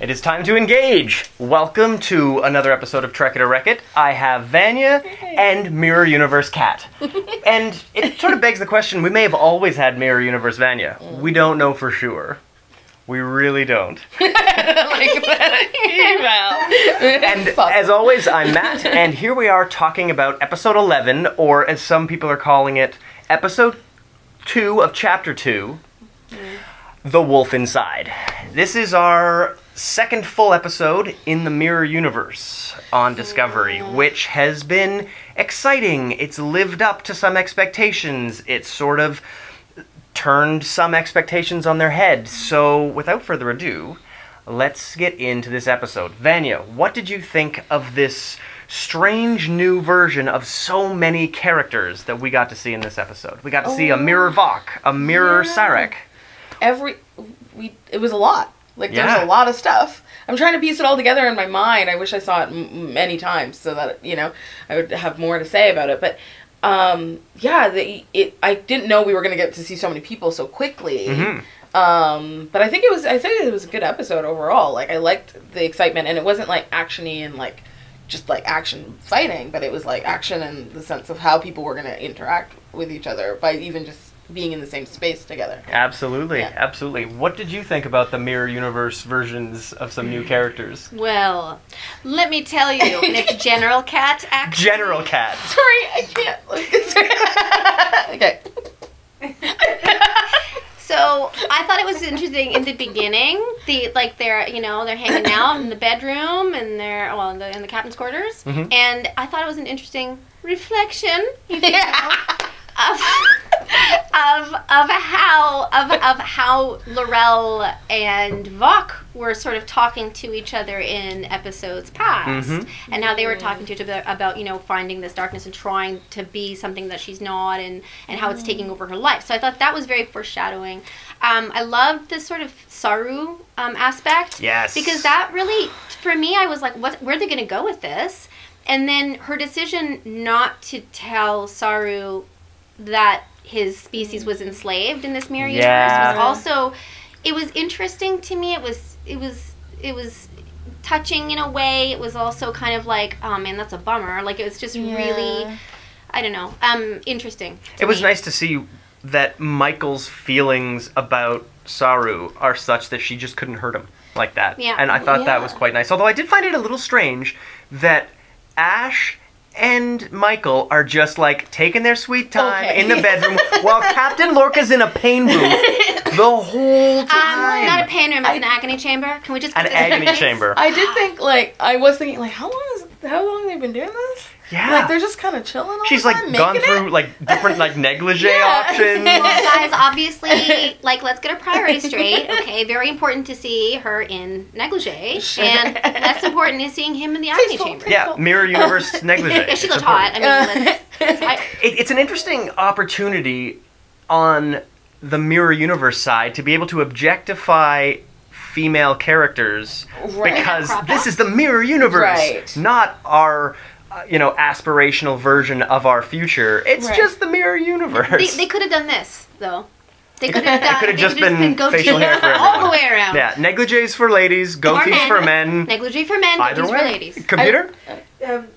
It is time to engage. Welcome to another episode of Trek It or Wreck It. I have Vanya and Mirror Universe Kat. And it sort of begs the question, we may have always had Mirror Universe Vanya. We don't know for sure. We really don't. And as always, I'm Matt, and here we are talking about episode 11, or as some people are calling it, episode 2 of chapter 2, The Wolf Inside. This is our second full episode in the Mirror Universe on Discovery, which has been exciting. It's lived up to some expectations. It's sort of turned some expectations on their head. So, without further ado, let's get into this episode. Vanya, what did you think of this strange new version of so many characters that we got to see in this episode? We got to see a Mirror Vok, a Mirror Sarek. It was a lot. Like, there's a lot of stuff. I'm trying to piece it all together in my mind. I wish I saw it many times so that, I would have more to say about it. But, I didn't know we were going to get to see so many people so quickly. Mm-hmm. But I think it was a good episode overall. Like, I liked the excitement, and it wasn't, like, action-y and, like, just, like, action fighting, but it was, like, action in the sense of how people were going to interact with each other by even just being in the same space together. Absolutely, absolutely. What did you think about the Mirror Universe versions of some new characters? Well, let me tell you, it's General Cat, actually. General Cat. Sorry, I can't. Okay. So, I thought it was interesting in the beginning. They're hanging out in the bedroom and in the captain's quarters. Mm-hmm. And I thought it was an interesting reflection, of how L'Rell and Vok were sort of talking to each other in episodes past, and how they were talking to each other about finding this darkness and trying to be something that she's not, and how it's taking over her life. So I thought that was very foreshadowing. I loved this sort of Saru aspect, because that really, for me, I was like, where are they going to go with this? And then her decision not to tell Saru that his species was enslaved in this mirror universe was also, it was interesting to me. It was touching in a way. It was also kind of like, oh man, that's a bummer. Like, it was just really, I don't know, interesting. It was nice to see that Michael's feelings about Saru are such that she just couldn't hurt him like that. Yeah. And I thought that was quite nice. Although I did find it a little strange that Ash and Michael are just, like, taking their sweet time in the bedroom while Captain Lorca's in a pain booth the whole time. Not a pain room, it's an agony chamber. Can we just get an agony chamber? I did think, I was thinking, how long have they been doing this? Yeah. Like, they're just kind of chilling all She's, the time, gone through, different, negligee options. Well, guys, obviously, let's get our priorities straight, okay? Very important to see her in negligee. Sure. And less important is seeing him in the agony chamber. Yeah, Mirror Universe negligee. Yeah, she looked hot. It's an interesting opportunity on the Mirror Universe side to be able to objectify female characters because this is the Mirror Universe, not our aspirational version of our future. It's just the Mirror Universe. They could have done this, though. They could have just been facial hair for everyone. All the way around. Yeah, negligees for ladies, goatees for men. Negligee for men, goatees for ladies. Computer?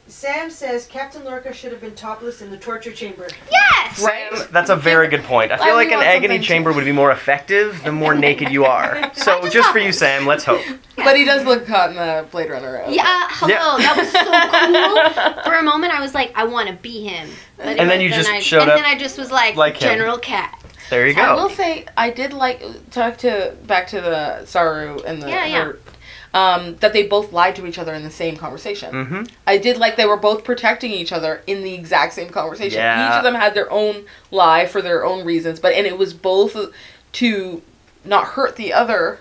Sam says Captain Lorca should have been topless in the torture chamber. Yes! Sam, that's a very good point. I feel like an agony chamber would be more effective the more naked you are. So just for you, Sam, let's hope. But he does look hot in the Blade Runner. Yeah, that was so cool. For a moment, I was like, I want to be him. But and then you just showed up. And then I just was like General Cat. There you go. I will say, I did back to the Saru and her, that they both lied to each other in the same conversation. Mm-hmm. I did like they were both protecting each other in the exact same conversation. Yeah. Each of them had their own lie for their own reasons, and it was both to not hurt the other.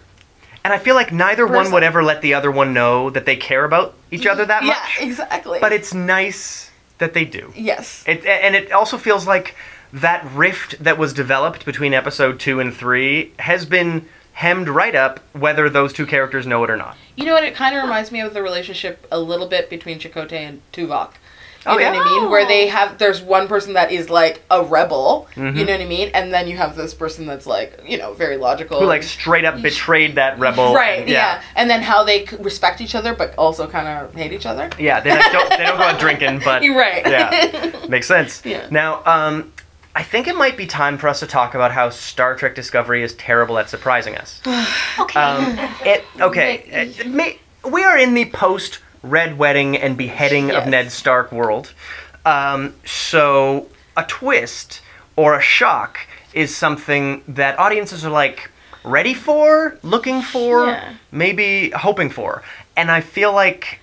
And I feel like neither one would ever let the other one know that they care about each other that much. Yeah, exactly. But it's nice that they do. Yes. And it also feels like that rift that was developed between episode 2 and 3 has been hemmed right up, whether those two characters know it or not. You know what? It kind of reminds me of the relationship a little bit between Chakotay and Tuvok. You know what I mean? Where there's one person that is like a rebel, you know what I mean? And then you have this person that's like, you know, very logical. Who like straight up betrayed that rebel. Right, yeah. And then how they respect each other, but also kind of hate each other. Yeah, they don't go out drinking, but... Right. Yeah, makes sense. Yeah. Now, I think it might be time for us to talk about how Star Trek Discovery is terrible at surprising us. We are in the post-Red Wedding and beheading of Ned Stark world. So a twist or a shock is something that audiences are like ready for, looking for, maybe hoping for. And I feel like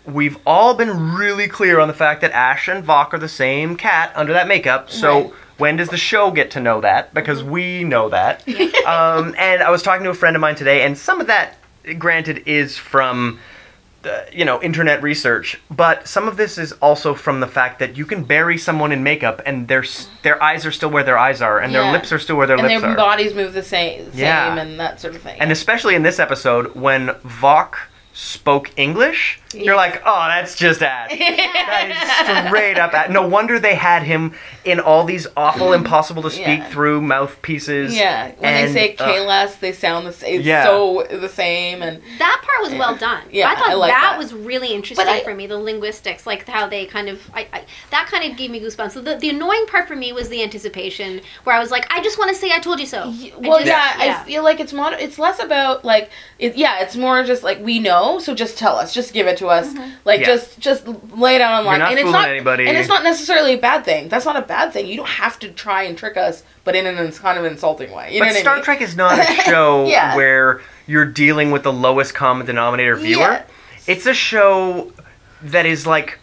we've all been really clear on the fact that Ash and Vok are the same cat under that makeup. So when does the show get to know that? Because we know that. And I was talking to a friend of mine today, and some of that, granted, is from internet research, but some of this is also from the fact that you can bury someone in makeup and their eyes are still where their eyes are, and their lips are still where their lips are. And their bodies move the same and that sort of thing. And especially in this episode, when Vok spoke English, you're like, oh, that's just Ash. That is straight up Ash. No wonder they had him in all these awful, impossible to speak through mouthpieces. Yeah, when they say Kalas, they sound the same. So the same, and that part was well done. Yeah, I thought like that was really interesting for me. The linguistics, like how they kind of, that kind of gave me goosebumps. So the annoying part for me was the anticipation, where I was like, I just want to say I told you so. Well, I feel like it's less about like it's more just like we know, so just tell us, just give it to us, just lay it out on line. And it's not anybody. And it's not necessarily a bad thing. That's not a bad thing. You don't have to try and trick us, but in an kind of insulting way. You know what Star I mean? Trek is not a show where you're dealing with the lowest common denominator viewer. Yeah. It's a show that is like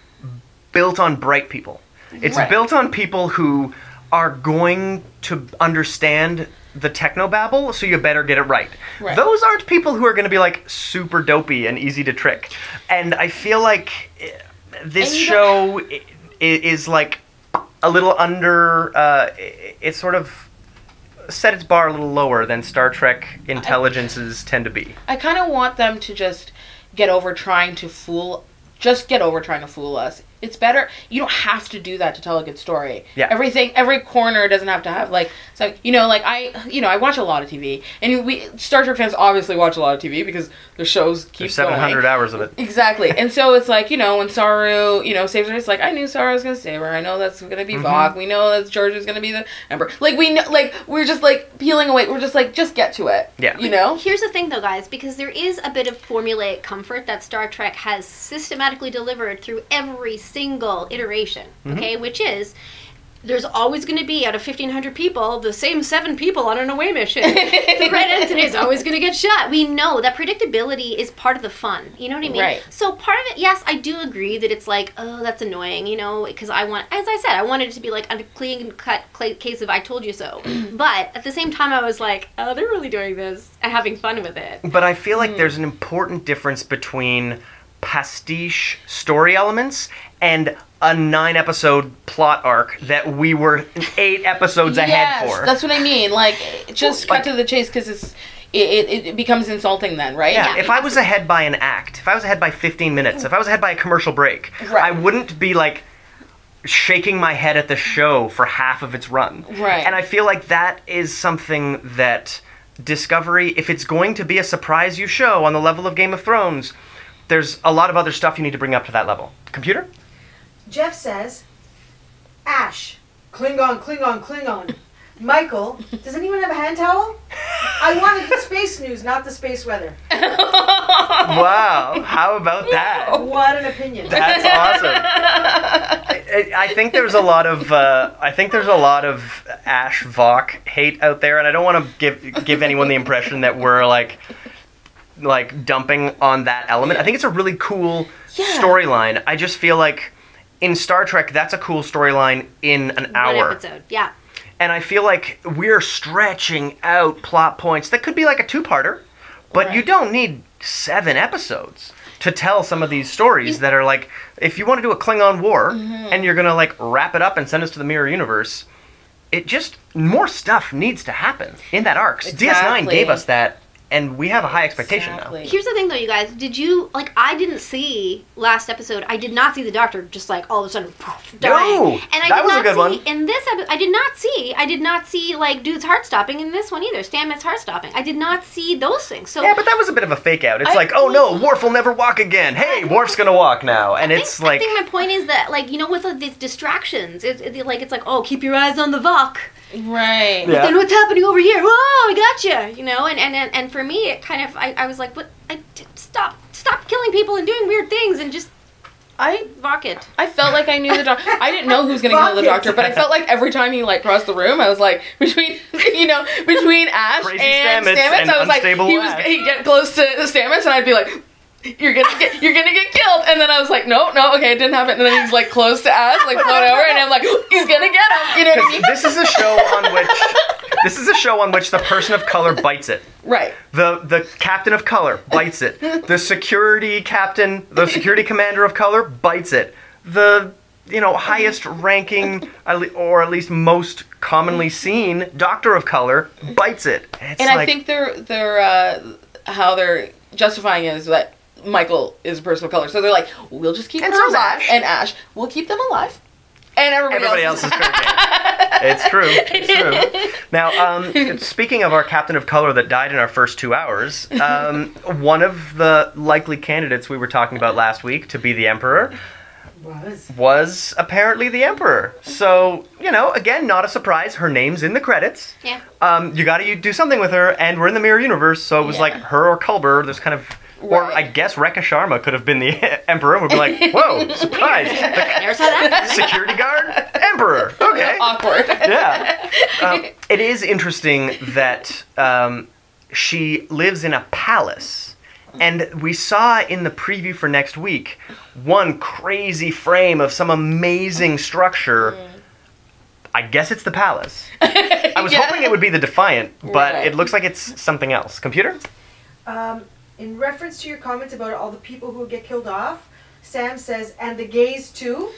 built on bright people. It's built on people who are going to understand the technobabble, so you better get it right. Those aren't people who are going to be like super dopey and easy to trick. And I feel like this show is like a little under, it sort of set its bar a little lower than Star Trek intelligences tend to be. I kind of want them to just get over trying to fool us. It's better. You don't have to do that to tell a good story. Yeah. Every corner doesn't have to have I watch a lot of TV, and Star Trek fans obviously watch a lot of TV because their shows keep There's 700 hours of it. Exactly. And so it's like, when Saru, saves her, it's like, I knew Saru was going to save her. I know that's going to be Vok. We know that George is going to be the Emperor. Like, we know, like, we're just, like, peeling away. We're just, like, just get to it. Yeah. Here's the thing, though, guys, because there is a bit of formulaic comfort that Star Trek has systematically delivered through every single iteration, okay? Which is, there's always going to be, out of 1,500 people, the same 7 people on an away mission. The Red Ensign is always going to get shot. We know that predictability is part of the fun. You know what I mean? Right. So part of it, yes, I do agree that it's like, oh, that's annoying, because I want, as I said, I wanted it to be like a clean-cut case of I told you so. But at the same time, I was like, oh, they're really doing this and having fun with it. But I feel like there's an important difference between pastiche story elements and a 9-episode plot arc that we were 8 episodes ahead for. That's what I mean. Like, just cut to the chase, because it becomes insulting then, right? Yeah, if I was ahead by an act, if I was ahead by 15 minutes, if I was ahead by a commercial break, I wouldn't be like shaking my head at the show for half of its run. Right. And I feel like that is something that Discovery, if it's going to be a surprise you show on the level of Game of Thrones, there's a lot of other stuff you need to bring up to that level. Computer? Jeff says, Ash, Klingon, Klingon, Klingon. Michael, does anyone have a hand towel? I wanted the space news, not the space weather. Wow, how about that? What an opinion. That's awesome. I think there's a lot of Ash Vok hate out there, and I don't want to give anyone the impression that we're like dumping on that element. I think it's a really cool storyline. I just feel like in Star Trek, that's a cool storyline in an hour. One episode, yeah. And I feel like we're stretching out plot points that could be like a 2-parter, but you don't need 7 episodes to tell some of these stories that are like, if you want to do a Klingon war and you're going to like wrap it up and send us to the Mirror Universe, more stuff needs to happen in that arc. Exactly. DS9 gave us that and we have a high expectation Exactly. Here's the thing, though, you guys. Did you I didn't see last episode. I did not see the Doctor just like all of a sudden poof, dying. No, and I that did was a not good see one. in this episode. I did not see like dude's heart stopping in this one either. Stamets heart stopping. I did not see those things. So Yeah, but that was a bit of a fake out. It's like, oh no, Worf will never walk again. Hey, Worf's gonna walk now, and it's like. I think my point is that like with like, these distractions, it's like oh keep your eyes on the Vok. Right. Yeah. Then what's happening over here? Whoa, I gotcha. And for me, it kind of I was like, what? Stop killing people and doing weird things and just Vok it. I felt like I knew the Doctor. I didn't know who was going to kill the Doctor, but I felt like every time he like crossed the room, I was like between Ash Crazy and Stamets and I was like unstable Ash. he'd get close to Stamets, and I'd be like, You're gonna get killed, and then I was like, no, okay, it didn't happen. And then he's like close to Ash, like float over, and I'm like, he's gonna get him. You know what I mean? This is a show on which the person of color bites it. Right. The captain of color bites it. The security commander of color bites it. The highest ranking, or at least most commonly seen doctor of color bites it. It's and I think they're how they're justifying it is that Michael is a person of color, so they're like, we'll just keep her alive, and Ash, we'll keep them alive, and everybody else is fair game. It's true. Now, speaking of our captain of color that died in our first 2 hours, one of the likely candidates we were talking about last week to be the Emperor was apparently the Emperor. So, again, not a surprise. Her name's in the credits. Yeah. You gotta do something with her, and we're in the Mirror Universe, so it was like her or Culber. There's kind of... Or I guess Rekha Sharma could have been the Emperor, and we'd be like, whoa, surprise. Never saw that. Security guard, Emperor. Okay. Awkward. Yeah. It is interesting that she lives in a palace. And we saw in the preview for next week one crazy frame of some amazing structure. I guess it's the palace. I was hoping it would be the Defiant, but it looks like it's something else. Computer? In reference to your comment about all the people who get killed off, Sam says, and the gays too.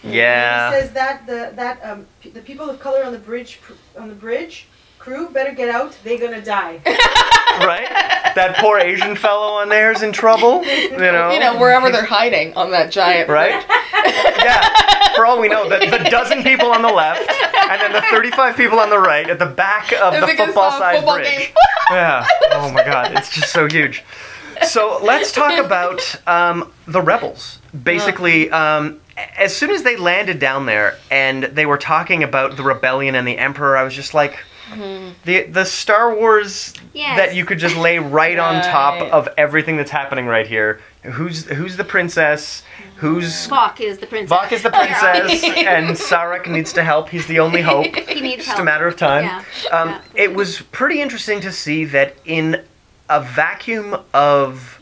Yeah. And he says that the people of color on the bridge crew better get out. They're gonna die. Right? That poor Asian fellow on there is in trouble. Wherever they're hiding on that giant right? Yeah. For all we know, the dozen people on the left, and then the 35 people on the right at the back of the football-sized bridge. Game. Yeah. Oh my God, it's just so huge. So let's talk about the rebels. Basically, as soon as they landed down there and they were talking about the rebellion and the Emperor, I was just like, the Star Wars that you could just lay right on top of everything that's happening right here. Who's the princess? Vok is the princess. Vok is the princess, and Sarek needs to help. He's the only hope. He needs just help. a matter of time. Yeah. It was pretty interesting to see that in a vacuum of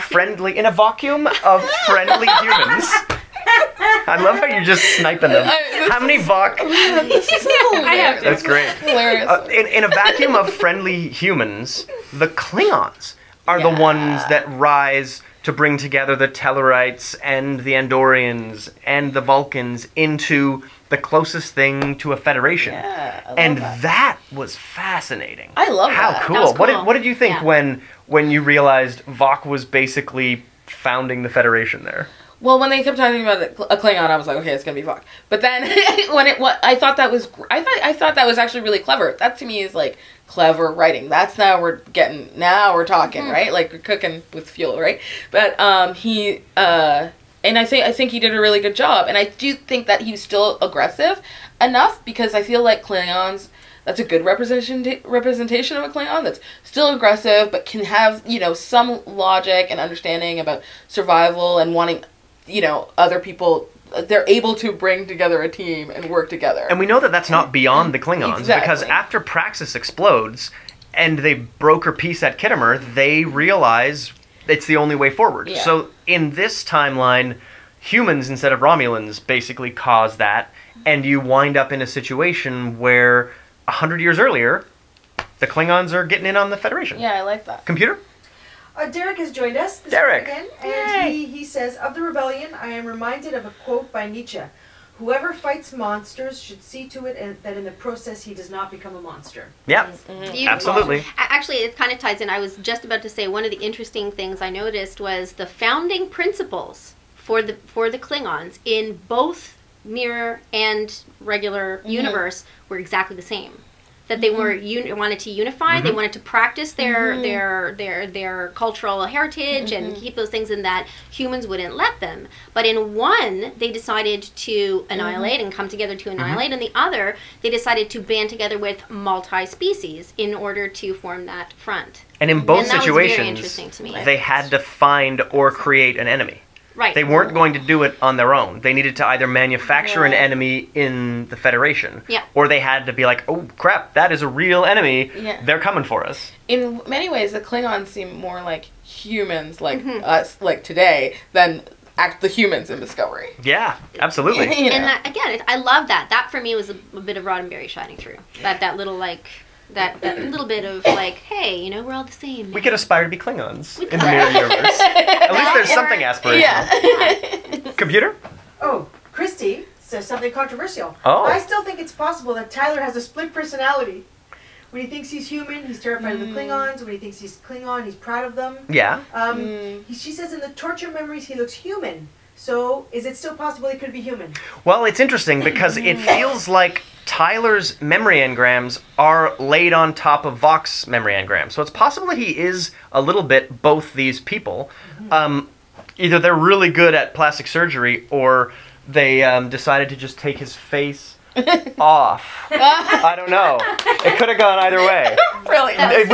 friendly humans. I love how you're just sniping them. How many Vok? That's great. Hilarious. In a vacuum of friendly humans, the Klingons are the ones that rise to bring together the Tellarites and the Andorians and the Vulcans into the closest thing to a federation. Yeah, I love that was fascinating. I love How that. cool. That was cool. What did you think when you realized Vok was basically founding the Federation there? Well, when they kept talking about a Klingon, I was like, okay, it's gonna be Vok. But then I thought that was actually really clever. That to me is like clever writing. That's now we're talking, right? Like we're cooking with fuel, right? But and I think he did a really good job. And I do think that he was still aggressive enough because I feel like Klingons, that's a good representation of a Klingon that's still aggressive but can have, some logic and understanding about survival and wanting, other people, they're able to bring together a team and work together. And we know that that's not beyond the Klingons because after Praxis explodes and they broke her peace at Khitomer, they realize it's the only way forward. Yeah. So in this timeline, humans instead of Romulans basically cause that, and you wind up in a situation where 100 years earlier, the Klingons are getting in on the Federation. Yeah, I like that. Computer? Derek has joined us this Derek. weekend, and he says, of the rebellion, I am reminded of a quote by Nietzsche, Whoever fights monsters should see to it that in the process he does not become a monster. Yeah, absolutely. Actually, it kind of ties in. I was just about to say one of the interesting things I noticed was the founding principles for the Klingons in both mirror and regular universe were exactly the same. That they were wanted to unify, they wanted to practice their cultural heritage and keep those things, in that humans wouldn't let them. But in one, they decided to annihilate and come together to annihilate, and the other, they decided to band together with multi-species in order to form that front. And in both that was situations, very interesting to me. they had to find or create an enemy. Right. They weren't going to do it on their own. They needed to either manufacture an enemy in the Federation, or they had to be like, oh crap, that is a real enemy. Yeah. They're coming for us. In many ways, the Klingons seem more like humans, like us, like today, than the humans in Discovery. Yeah, absolutely. You know? And that, again, I love that. That for me was a bit of Roddenberry shining through. That little like. That little bit of like, hey, you know, we're all the same. We could aspire to be Klingons in the mirror universe. At least there's something aspirational. Yeah. Computer? Oh, Christy says something controversial. Oh. I still think it's possible that Tyler has a split personality. When he thinks he's human, he's terrified of the Klingons. When he thinks he's Klingon, he's proud of them. Yeah. She says in the torture memories he looks human. So, is it still possible he could be human? Well, it's interesting because it feels like Tyler's memory engrams are laid on top of Voq's memory engrams. So it's possible that he is a little bit both these people. Either they're really good at plastic surgery, or they decided to just take his face off. I don't know. It could have gone either way. Brilliant.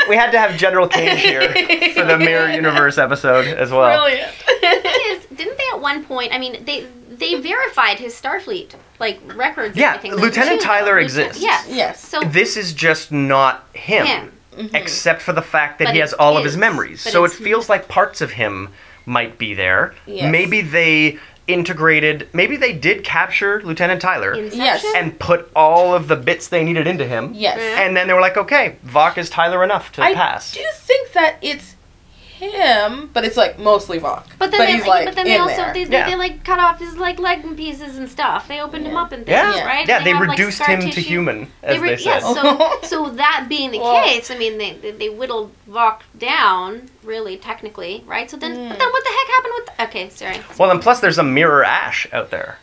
We had to have General Cage here for the Mirror Universe episode as well. Brilliant. The thing is, didn't they at one point? I mean, they verified his Starfleet records. Yeah, and everything. Lieutenant Tyler exists. Yes. So This is just not him. Except for the fact that he has all of his memories. So it feels like parts of him might be there. Yes. Maybe they maybe they did capture Lieutenant Tyler Yes. and put all of the bits they needed into him. Yes. And then they were like, okay, Voq is Tyler enough to pass. I do think that it's him, but it's like mostly Voq. But then, he's like they also there. they like cut off his like leg pieces and stuff. They opened him up and things, Yeah. right? Yeah, And they have, like, reduced scar him to tissue. human, as they said. Yeah, so that being the case, I mean, they whittled Voq down, really, technically, right? So then, but then what the heck happened with? Okay, sorry. Well, and plus there's a mirror Ash out there.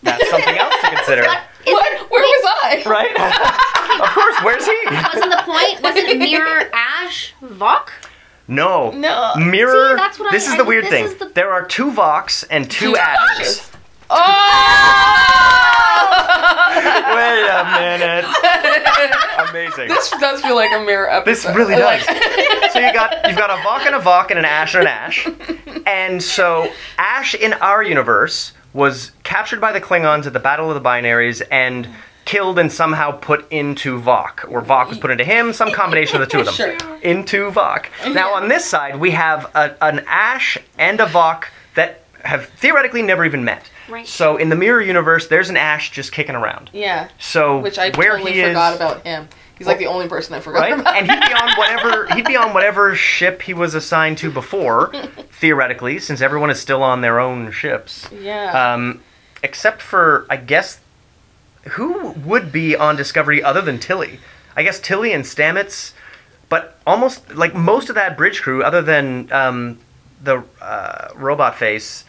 That's something else to consider. What? Where was I? Right? Of course, where's he? Wasn't the point? Wasn't Mirror Ash Voq? No. See, Mirror. that's what this is the weird thing. There are 2 Voqs and 2 Ashes. Oh! Wait a minute. Amazing. This does feel like a mirror episode. This really does. So you've got a Voq and an Ash and an Ash. And so Ash in our universe was captured by the Klingons at the Battle of the Binaries and killed and somehow put into Voq. Or Voq was put into him, some combination of the two of them. Sure. Into Voq. Now on this side, we have an Ash and a Voq that have theoretically never even met. Right. So in the mirror universe, there's an Ash just kicking around. Yeah. So Which I where totally he forgot is, about him. He's like the only person I forgot right? about. And he'd be on whatever ship he was assigned to before, theoretically, since everyone is still on their own ships. Yeah. Except for, I guess, who would be on Discovery other than Tilly? I guess Tilly and Stamets, but almost like most of that bridge crew, other than the robot face.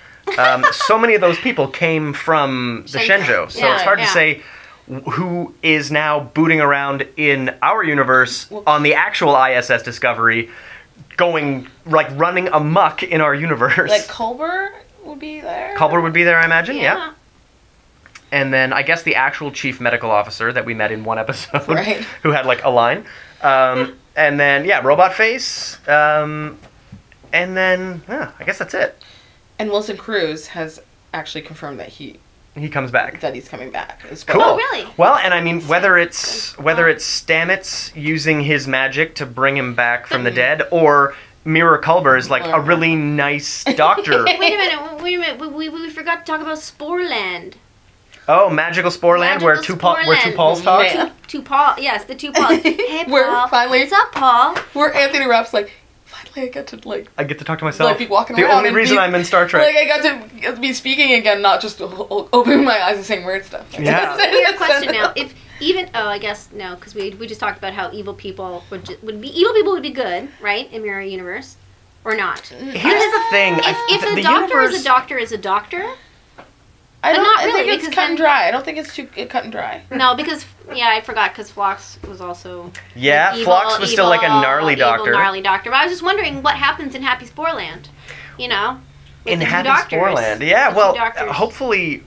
So many of those people came from the Shenzhou, so it's hard to say who is now booting around in our universe on the actual ISS Discovery, going, like, running amok in our universe. Like Culber would be there? Culber would be there, I imagine, yeah. And then I guess the actual chief medical officer that we met in one episode, who had, like, a line. And then, yeah, robot face. And then, I guess that's it. And Wilson Cruz has actually confirmed that he comes back. That he's coming back. Cool. Oh, really? Well, and I mean, whether it's Stamets using his magic to bring him back from the dead, or Mira Culber is like a really nice doctor. Wait a minute. We forgot to talk about Sporeland. Oh, Magical Sporeland, where two Pauls talk? Yeah. Two Paul, yes, the two Pauls. Hey, Paul. We're finally, what's up, Paul? Where Anthony Rapp's like, finally I get to I get to talk to myself. like be walking the around. only and reason I'm in Star Trek. Like I got to be speaking again, not just opening my eyes and saying weird stuff. Yeah. Weird question now. If even I guess no, because we just talked about how evil people would be good, right, in Mirror Universe, or not. Here's the thing. If the a doctor universe, is a doctor is a doctor. I don't. not I really, think it's because cut and then- dry. I don't think it's too cut and dry. No, because I forgot because Phlox was also Yeah, like, Phlox was still like a gnarly doctor. gnarly doctor. But I was just wondering what happens in Happy Sporland, you know, with in the two Happy doctors. Sporland. Yeah, The two well, doctors. hopefully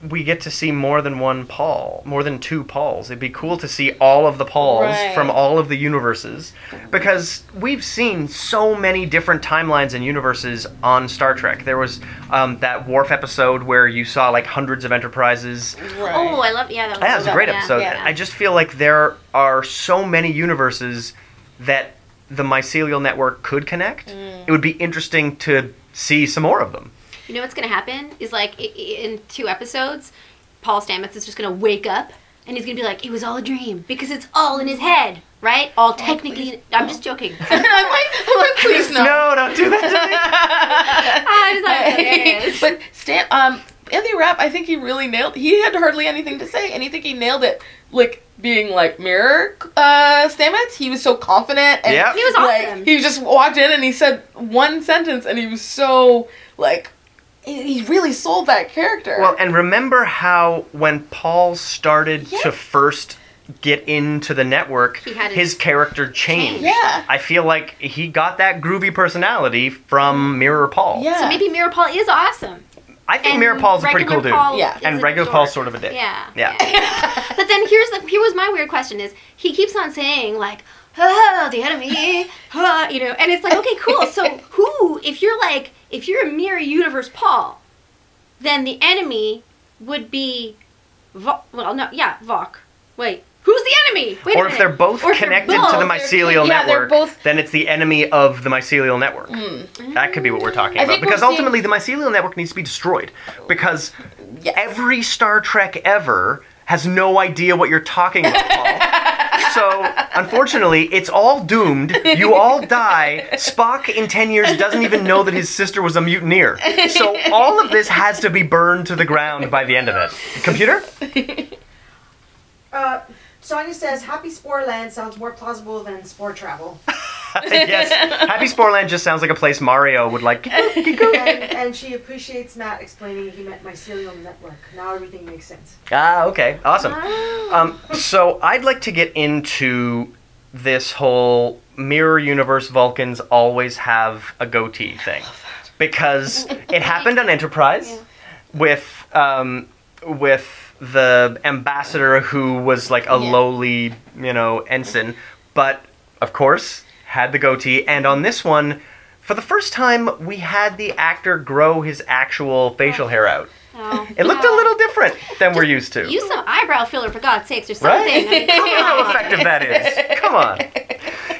we get to see more than one Paul, more than two Pauls. It'd be cool to see all of the Pauls Right. from all of the universes, because we've seen so many different timelines and universes on Star Trek. There was that Worf episode where you saw like hundreds of Enterprises. Right. Oh, I love that. Yeah, it was a great yeah, episode. yeah. I just feel like there are so many universes that the mycelial network could connect. It would be interesting to see some more of them. You know what's going to happen is like in 2 episodes, Paul Stamets is just going to wake up and he's going to be like, it was all a dream because it's all in his head, right? All technically. I'm just joking. I'm like, please no. No, don't do that I just thought it was hilarious. But Anthony Rapp, I think he really nailed. He had hardly anything to say, and I think he nailed it. Like being like Mirror Stamets, he was so confident. And Yep. He was awesome. Like, he just walked in and he said one sentence, and he was so like. He really sold that character. Well, and remember how when Paul started Yeah. to first get into the network, He had his his character changed. Yeah. I feel like he got that groovy personality from Mirror Paul. Yeah. So maybe Mirror Paul is awesome. I think And Mirror Paul's a pretty cool regular dude. Paul Yeah. is And a regular dork. Paul's sort of a dick. Yeah. Yeah. But then here was my weird question is he keeps on saying like, oh, the enemy, you know, and it's like, okay, cool. So if you're a Mirror Universe Paul, then the enemy would be Vok. Wait, who's the enemy? Wait a Or if minute. they're both Or if they're connected to both, the they're- mycelial yeah, they're network, both- then it's the enemy of the mycelial network. That could be what we're talking I about. think Because we'll see- ultimately, the mycelial network needs to be destroyed. Because Yes. every Star Trek ever has no idea what you're talking about, Paul. So, unfortunately, it's all doomed. You all die. Spock, in 10 years, doesn't even know that his sister was a mutineer. So, all of this has to be burned to the ground by the end of it. Computer? Sonia says, Happy Sporland sounds more plausible than Spore Travel. Yes. Happy Sporland just sounds like a place Mario would like. and she appreciates Matt explaining he meant mycelial network. Now everything makes sense. Ah, okay. Awesome. Oh. So I'd like to get into this whole Mirror Universe Vulcans always have a goatee thing. Because it happened on Enterprise with the ambassador who was like a lowly, ensign, but of course had the goatee. And on this one, for the first time, we had the actor grow his actual facial hair out. Oh, It looked a little different than we're used to. Use some eyebrow filler for God's sakes or Right? something. I mean, come Look at how on. effective that is. Come on.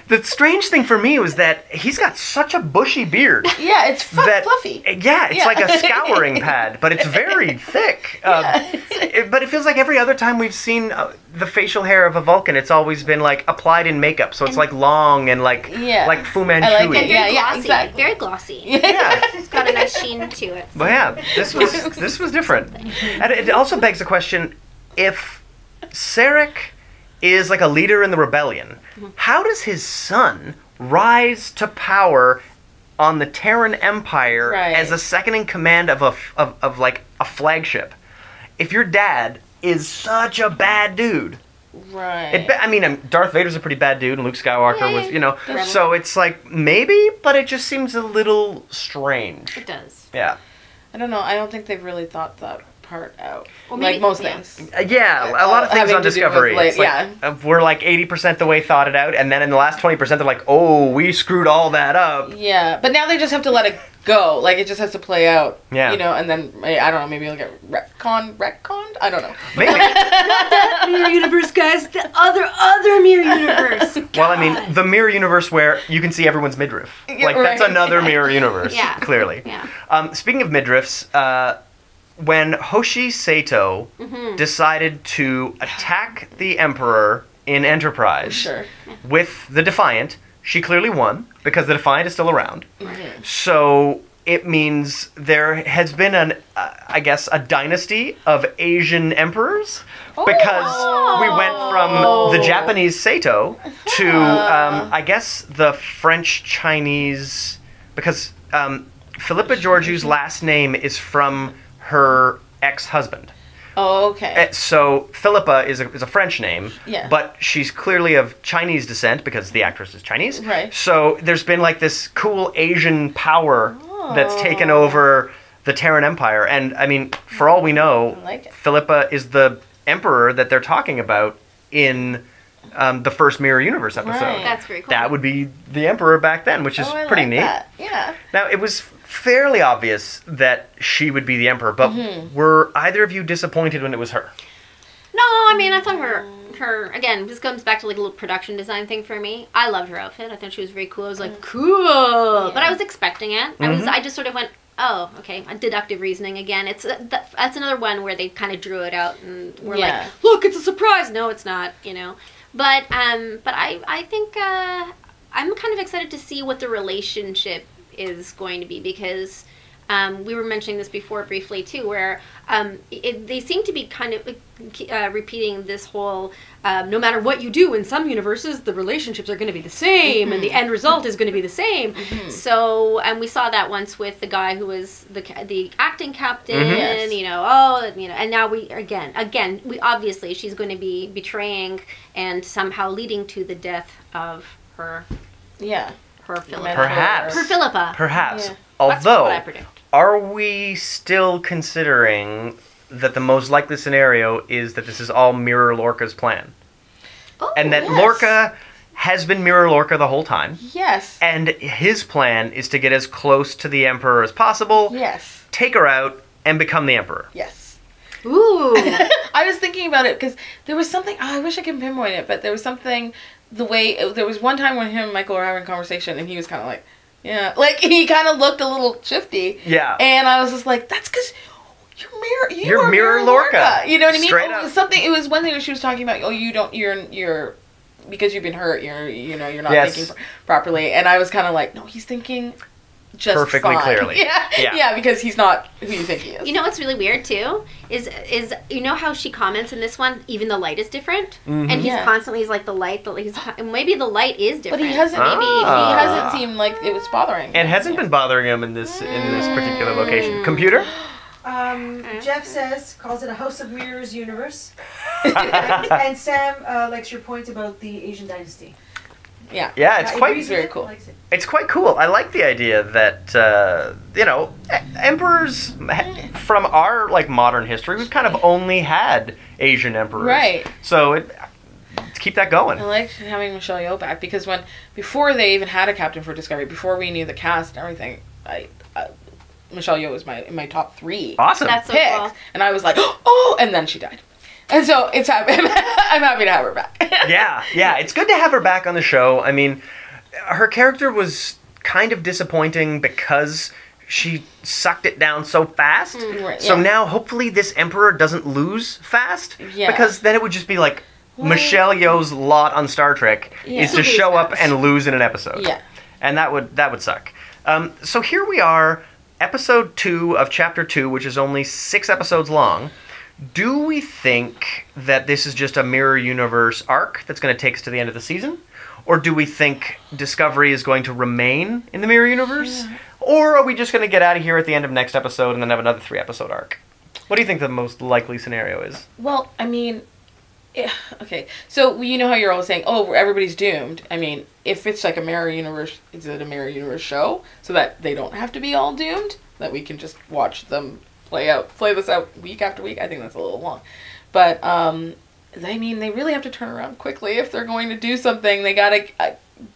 The strange thing for me was that he's got such a bushy beard. Yeah, it's fluffy. Yeah, it's Yeah. like a scouring pad, but it's very thick. But it feels like every other time we've seen the facial hair of a Vulcan, it's always been like applied in makeup, so it's like long and like Fu Manchu. I like it. Very Yeah, glossy. exactly. Very glossy. Yeah. It's got a nice sheen to it. But yeah, this was different. And it also begs the question, if Sarek is like a leader in the rebellion, how does his son rise to power on the Terran Empire Right. as a second in command of like a flagship? If your dad is such a bad dude. Right. Darth Vader's a pretty bad dude, and Luke Skywalker was, Rebel. so it's like, maybe, but it just seems a little strange. It does. Yeah. I don't know. I don't think they've really thought that part out. Well, maybe- like most yeah. things. Yeah, a lot of things having on to do Discovery. with, It's like, we're like 80% the way thought it out, and then in the last 20% they're like, oh, we screwed all that up. Yeah, but now they just have to let it go. Like, it just has to play out. Yeah. And then, I don't know, maybe it'll get retconned? I don't know. Maybe. Mirror Universe, guys. The other Mirror Universe. Well, the mirror universe where you can see everyone's midriff. Yeah, Like, that's right. another mirror universe, Yeah. clearly. Yeah. Speaking of midriffs, when Hoshi Sato decided to attack the Emperor in Enterprise Sure. with the Defiant, she clearly won because the Defiant is still around. Mm-hmm. So it means there has been I guess, a dynasty of Asian emperors because we went from the Japanese Sato to, I guess, the French-Chinese, because Philippa Georgiou's last name is from her ex-husband. Oh, okay. So Philippa is a French name, Yeah. but she's clearly of Chinese descent because the actress is Chinese. Right. So there's been like this cool Asian power that's taken over the Terran Empire. And I mean, for all we know, I like it. Philippa is the emperor that they're talking about in the first Mirror Universe episode. Right. That's very cool. That would be the emperor back then, which is I pretty like neat. that. Yeah. Now, it was fairly obvious that she would be the emperor, but were either of you disappointed when it was her? No, I mean, I thought her again, this comes back to like a little production design thing for me. I loved her outfit. I thought she was very cool. I was like, cool. Yeah. But I was expecting it. I just sort of went, oh, okay, deductive reasoning again. It's that's another one where they kind of drew it out and were like, look, it's a surprise. No, it's not, you know. But I think I'm kind of excited to see what the relationship is going to be, because we were mentioning this before briefly too, where they seem to be kind of repeating this whole no matter what you do in some universes, the relationships are going to be the same and the end result is going to be the same. So, and we saw that once with the guy who was the acting captain, you know, and now we again we obviously she's going to be betraying and somehow leading to the death of her. Yeah. Her Philippa. Perhaps. Her Philippa. Perhaps. Yeah. That's what I Although, predict. are we still considering that the most likely scenario is that this is all Mirror Lorca's plan? Oh, And that yes. Lorca has been Mirror Lorca the whole time. Yes. And his plan is to get as close to the Emperor as possible, Yes. take her out, and become the Emperor. Yes. Ooh. I was thinking about it because there was something. Oh, I wish I could pinpoint it, but there was something. There was one time when him and Michael were having a conversation, and he was kind of like, yeah, like he kind of looked a little shifty. Yeah. And I was just like, that's because you're Mirror Lorca. You know what I mean? Straight It up. was something. It was one thing where she was talking about. Oh, you're because you've been hurt. You're not Yes. thinking properly. And I was kind of like, no, he's thinking just Perfectly fine. clearly. Yeah. Yeah, because he's not who you think he is. You know what's really weird too is you know how she comments in this one, even the light is different, and he's Yeah. constantly he's like maybe the light is different. But he hasn't. Maybe He hasn't seemed like it was bothering him. And hasn't been bothering him in this particular location. Computer? Jeff calls it a House of Mirrors universe. and Sam likes your point about the Asian dynasty. Yeah. Yeah, it's quite agrees with very it, cool. likes it. It's quite cool. I like the idea that emperors from our like modern history, we've kind of only had Asian emperors. Right. So let's keep that going. I liked having Michelle Yeoh back because before they even had a captain for Discovery, before we knew the cast and everything, Michelle Yeoh was in my top 3 Awesome. That's so picks, cool. and I was like, oh, and then she died, and so it's happy. I'm happy to have her back. yeah. It's good to have her back on the show. I mean, her character was kind of disappointing because she sucked it down so fast. Right, So yeah. now, hopefully, this emperor doesn't lose fast. Yeah. Because then it would just be like Michelle Yeoh's lot on Star Trek is to Lose show up fast. and lose in an episode. Yeah. And that would suck. So here we are, episode 2 of chapter 2, which is only 6 episodes long. Do we think that this is just a Mirror Universe arc that's going to take us to the end of the season? Or do we think Discovery is going to remain in the Mirror Universe? Yeah. Or are we just going to get out of here at the end of next episode and then have another 3-episode arc? What do you think the most likely scenario is? Well, I mean, okay. So you know how you're always saying, "Oh, everybody's doomed." I mean, if it's like a Mirror Universe, is it a Mirror Universe show so that they don't have to be all doomed? That we can just watch them play this out week after week. I think that's a little long, but I mean, they really have to turn around quickly if they're going to do something. They gotta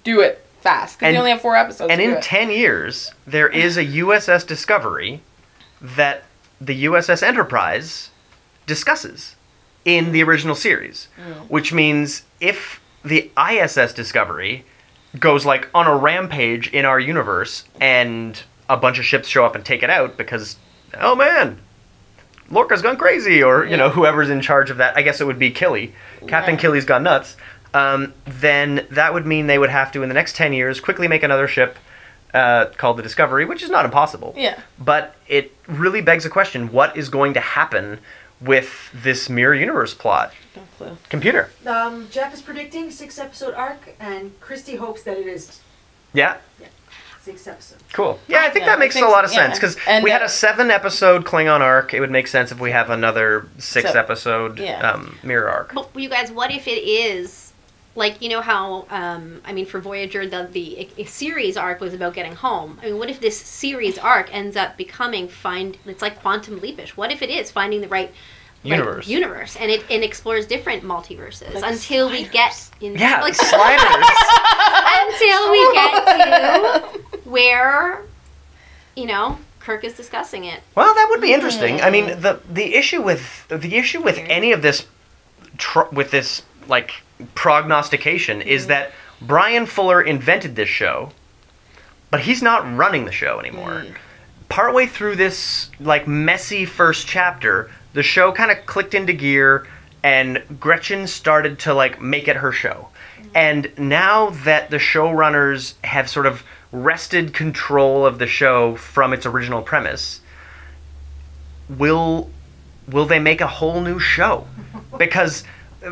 do it fast because they only have 4 episodes. And to do in it. 10 years, there is a USS Discovery that the USS Enterprise discusses in the original series, which means if the ISS Discovery goes like on a rampage in our universe and a bunch of ships show up and take it out because, oh man, Lorca's gone crazy, or, whoever's in charge of that. I guess it would be Killy. Captain Killy's gone nuts. then that would mean they would have to, in the next 10 years, quickly make another ship called the Discovery, which is not impossible. Yeah. But it really begs the question, what is going to happen with this Mirror Universe plot? No clue. Computer. Jeff is predicting 6-episode arc, and Christy hopes that it is. Yeah? 6 episodes. Cool. Yeah, I think Yeah, that makes I a think lot of so, yeah. sense, because And we had a 7-episode Klingon arc. It would make sense if we have another 6-episode Mirror arc. But you guys, what if it is like, you know how I mean, for Voyager the series arc was about getting home. I mean, what if this series arc ends up becoming it's like Quantum Leapish? What if it is finding the right universe, and it explores different multiverses like until we get in Yeah, sliders. until we get to where, you know, Kirk is discussing it. Well, that would be interesting. I mean, the issue with any of this with this like prognostication is that Brian Fuller invented this show, but he's not running the show anymore. Partway through this like messy first chapter, the show kind of clicked into gear, and Gretchen started to like make it her show. And now that the showrunners have sort of wrested control of the show from its original premise, will they make a whole new show? Because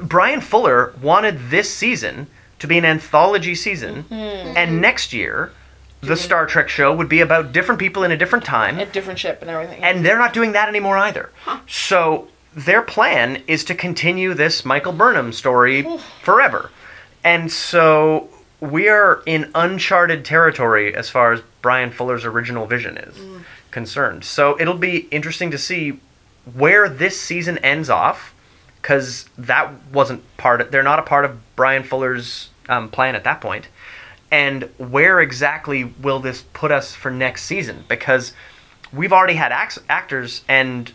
Brian Fuller wanted this season to be an anthology season, and next year the Star Trek show would be about different people in a different time. A different ship and everything. And they're not doing that anymore either. So their plan is to continue this Michael Burnham story forever. And so we are in uncharted territory as far as Brian Fuller's original vision is concerned. So it'll be interesting to see where this season ends off, because that wasn't they're not a part of Brian Fuller's plan at that point. And where exactly will this put us for next season? Because we've already had actors and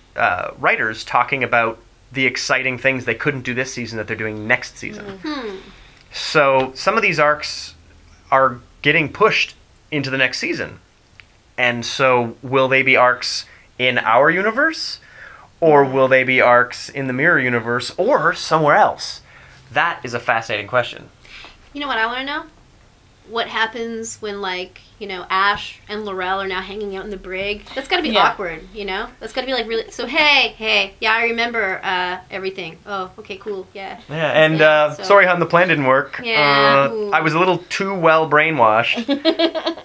writers talking about the exciting things they couldn't do this season that they're doing next season. So some of these arcs are getting pushed into the next season. And so will they be arcs in our universe? Or will they be arcs in the Mirror Universe or somewhere else? That is a fascinating question. You know what I want to know? What happens when, like, you know, Ash and Laurel are now hanging out in the brig? That's got to be awkward, you know? That's got to be, like, really... So, hey, yeah, I remember everything. Oh, okay, cool, yeah. Yeah, and sorry, hon, the plan didn't work. Yeah. I was a little too well brainwashed,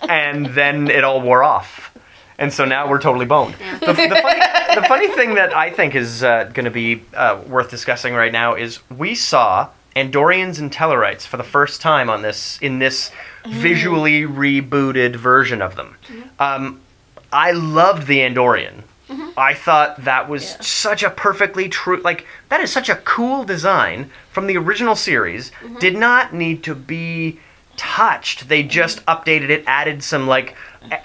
and then it all wore off. And so now we're totally boned. Yeah. The funny thing that I think is going to be worth discussing right now is we saw Andorians and Tellarites for the first time in this visually rebooted version of them. I loved the Andorian. I thought that was such a perfectly true, like, that is such a cool design from the original series. Did not need to be touched. They just updated it, added some, like,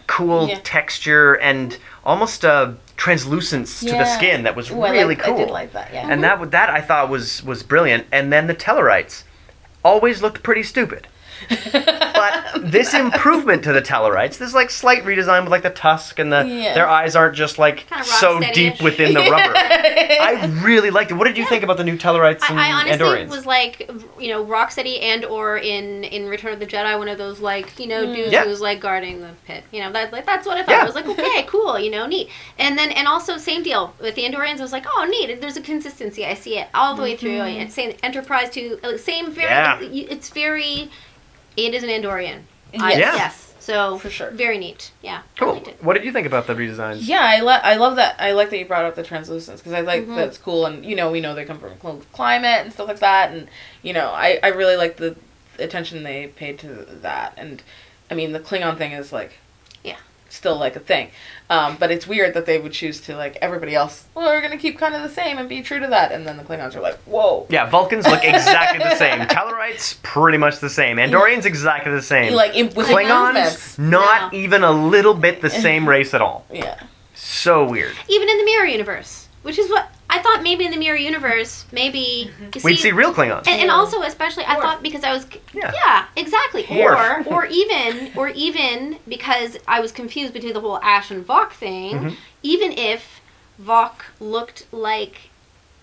cool texture and almost a translucence to the skin that was really cool. I did like that, yeah. And that I thought was brilliant. And then the Tellarites always looked pretty stupid. But this improvement to the Tellarites, this like slight redesign with like the tusk and their eyes aren't just like so deep within the rubber. I really liked it. What did you think about the new Tellarites and I honestly Andorians? Was like, you know, Rocksteady and or in Return of the Jedi, one of those like, you know, dudes who was like guarding the pit. You know, that's what I thought. I was like, okay, cool, you know, neat. And then also same deal with the Andorians. I was like, oh, neat. There's a consistency. I see it all the way through. Same Enterprise too. Same very. It's very. It is an Andorian. Yes. So for sure. Very neat. Yeah. Cool. I liked it. What did you think about the redesigns? Yeah, I love that. I like that you brought up the translucence, because I like that's cool, and you know, we know they come from cold climate and stuff like that, and you know, I really like the attention they paid to that. And I mean, the Klingon thing is like still like a thing, but it's weird that they would choose to, like, everybody else, well, we're gonna keep kind of the same and be true to that, and then the Klingons are like, whoa. Yeah, Vulcans look exactly the same. Tellarites pretty much the same. Andorians exactly the same. Like with Klingons not even a little bit the same race at all. Yeah. So weird. Even in the Mirror Universe, which is what I thought. Maybe in the Mirror Universe, maybe we'd see real Klingons. And also, especially, I thought, because I was exactly, or even because I was confused between the whole Ash and Vok thing. Even if Vok looked like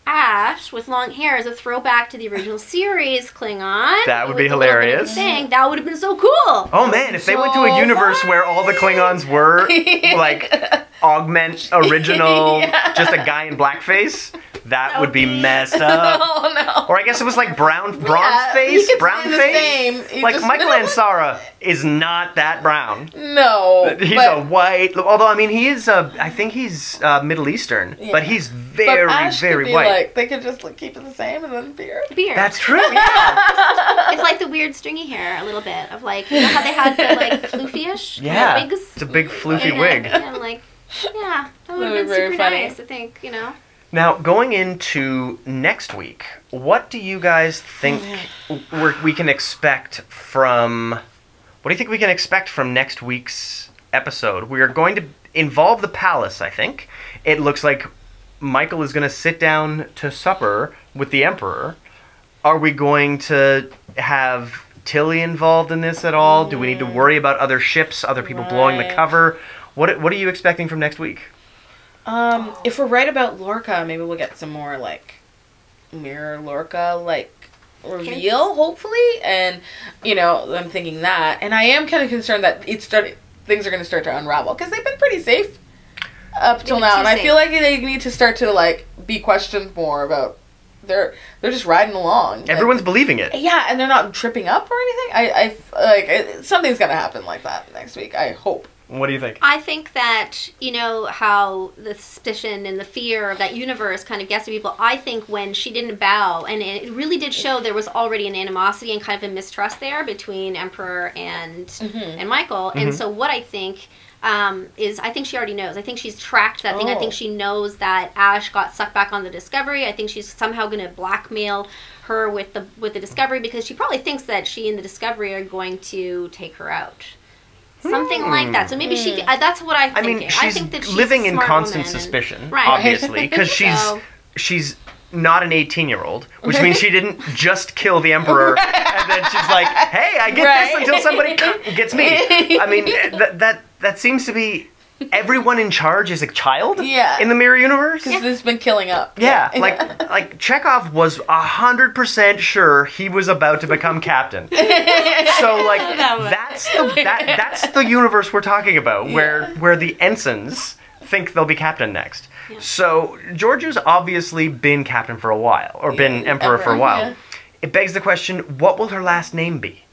Ash with long hair as a throwback to the original series Klingon. That would with be a little bit of hilarious. thing. That would have been so cool. Oh man, if they went to a universe where all the Klingons were like augment original, just a guy in blackface, that would be messed up. Oh no. Or I guess it was like bronze he face, could brown stay the face. same. He Like just- Michael Ansara is not that brown. No. He's but, a white. Although I mean, he is. I think he's Middle Eastern, but he's very, but Ash very could be white. like, they could just like, keep it the same and then beard. Beard. That's true. Yeah. It's like the weird stringy hair a little bit of like, you know how they had the like floofy-ish Yeah. wigs? It's a big floofy Yeah, wig. Yeah, like, yeah, that would That'd have be been very super funny. nice, I think, you know. Now, going into next week, what do you guys think we can expect from... What do you think we can expect from next week's episode? We are going to involve the palace, I think. It looks like Michael is going to sit down to supper with the Emperor. Are we going to have Tilly involved in this at all? Do we need to worry about other ships, other people blowing the Right. cover? What are you expecting from next week? If we're right about Lorca, maybe we'll get some more like Mirror Lorca like reveal, hopefully. And you know, I'm thinking that, and I am kind of concerned that things are going to start to unravel because they've been pretty safe up till now, and I feel like they need to start to like be questioned more about. They're just riding along. Everyone's believing it. Yeah, and they're not tripping up or anything. I something's gonna happen like that next week. I hope. What do you think? I think that, you know, how the suspicion and the fear of that universe kind of gets to people. I think when she didn't bow, and it really did show there was already an animosity and kind of a mistrust there between Emperor and Michael. And so what I think is, I think she already knows. I think she's tracked that thing. I think she knows that Ash got sucked back on the Discovery. I think she's somehow going to blackmail her with the Discovery because she probably thinks that she and the Discovery are going to take her out. Something like that. So maybe she. That's what I'm thinking. I mean, she's think that she's living a in smart constant woman and- suspicion, Right. obviously, because So- she's not an 18-year-old, which means she didn't just kill the Emperor and then she's like, "Hey, I get this until somebody gets me." I mean, that seems to be. Everyone in charge is a child in the Mirror Universe. Because this has been killing up. Yeah, like Chekhov was 100% sure he was about to become captain. So like that's the universe we're talking about, where the ensigns think they'll be captain next. Yeah. So Giorgio's obviously been captain for a while, or been emperor for a while. Yeah. It begs the question: what will her last name be?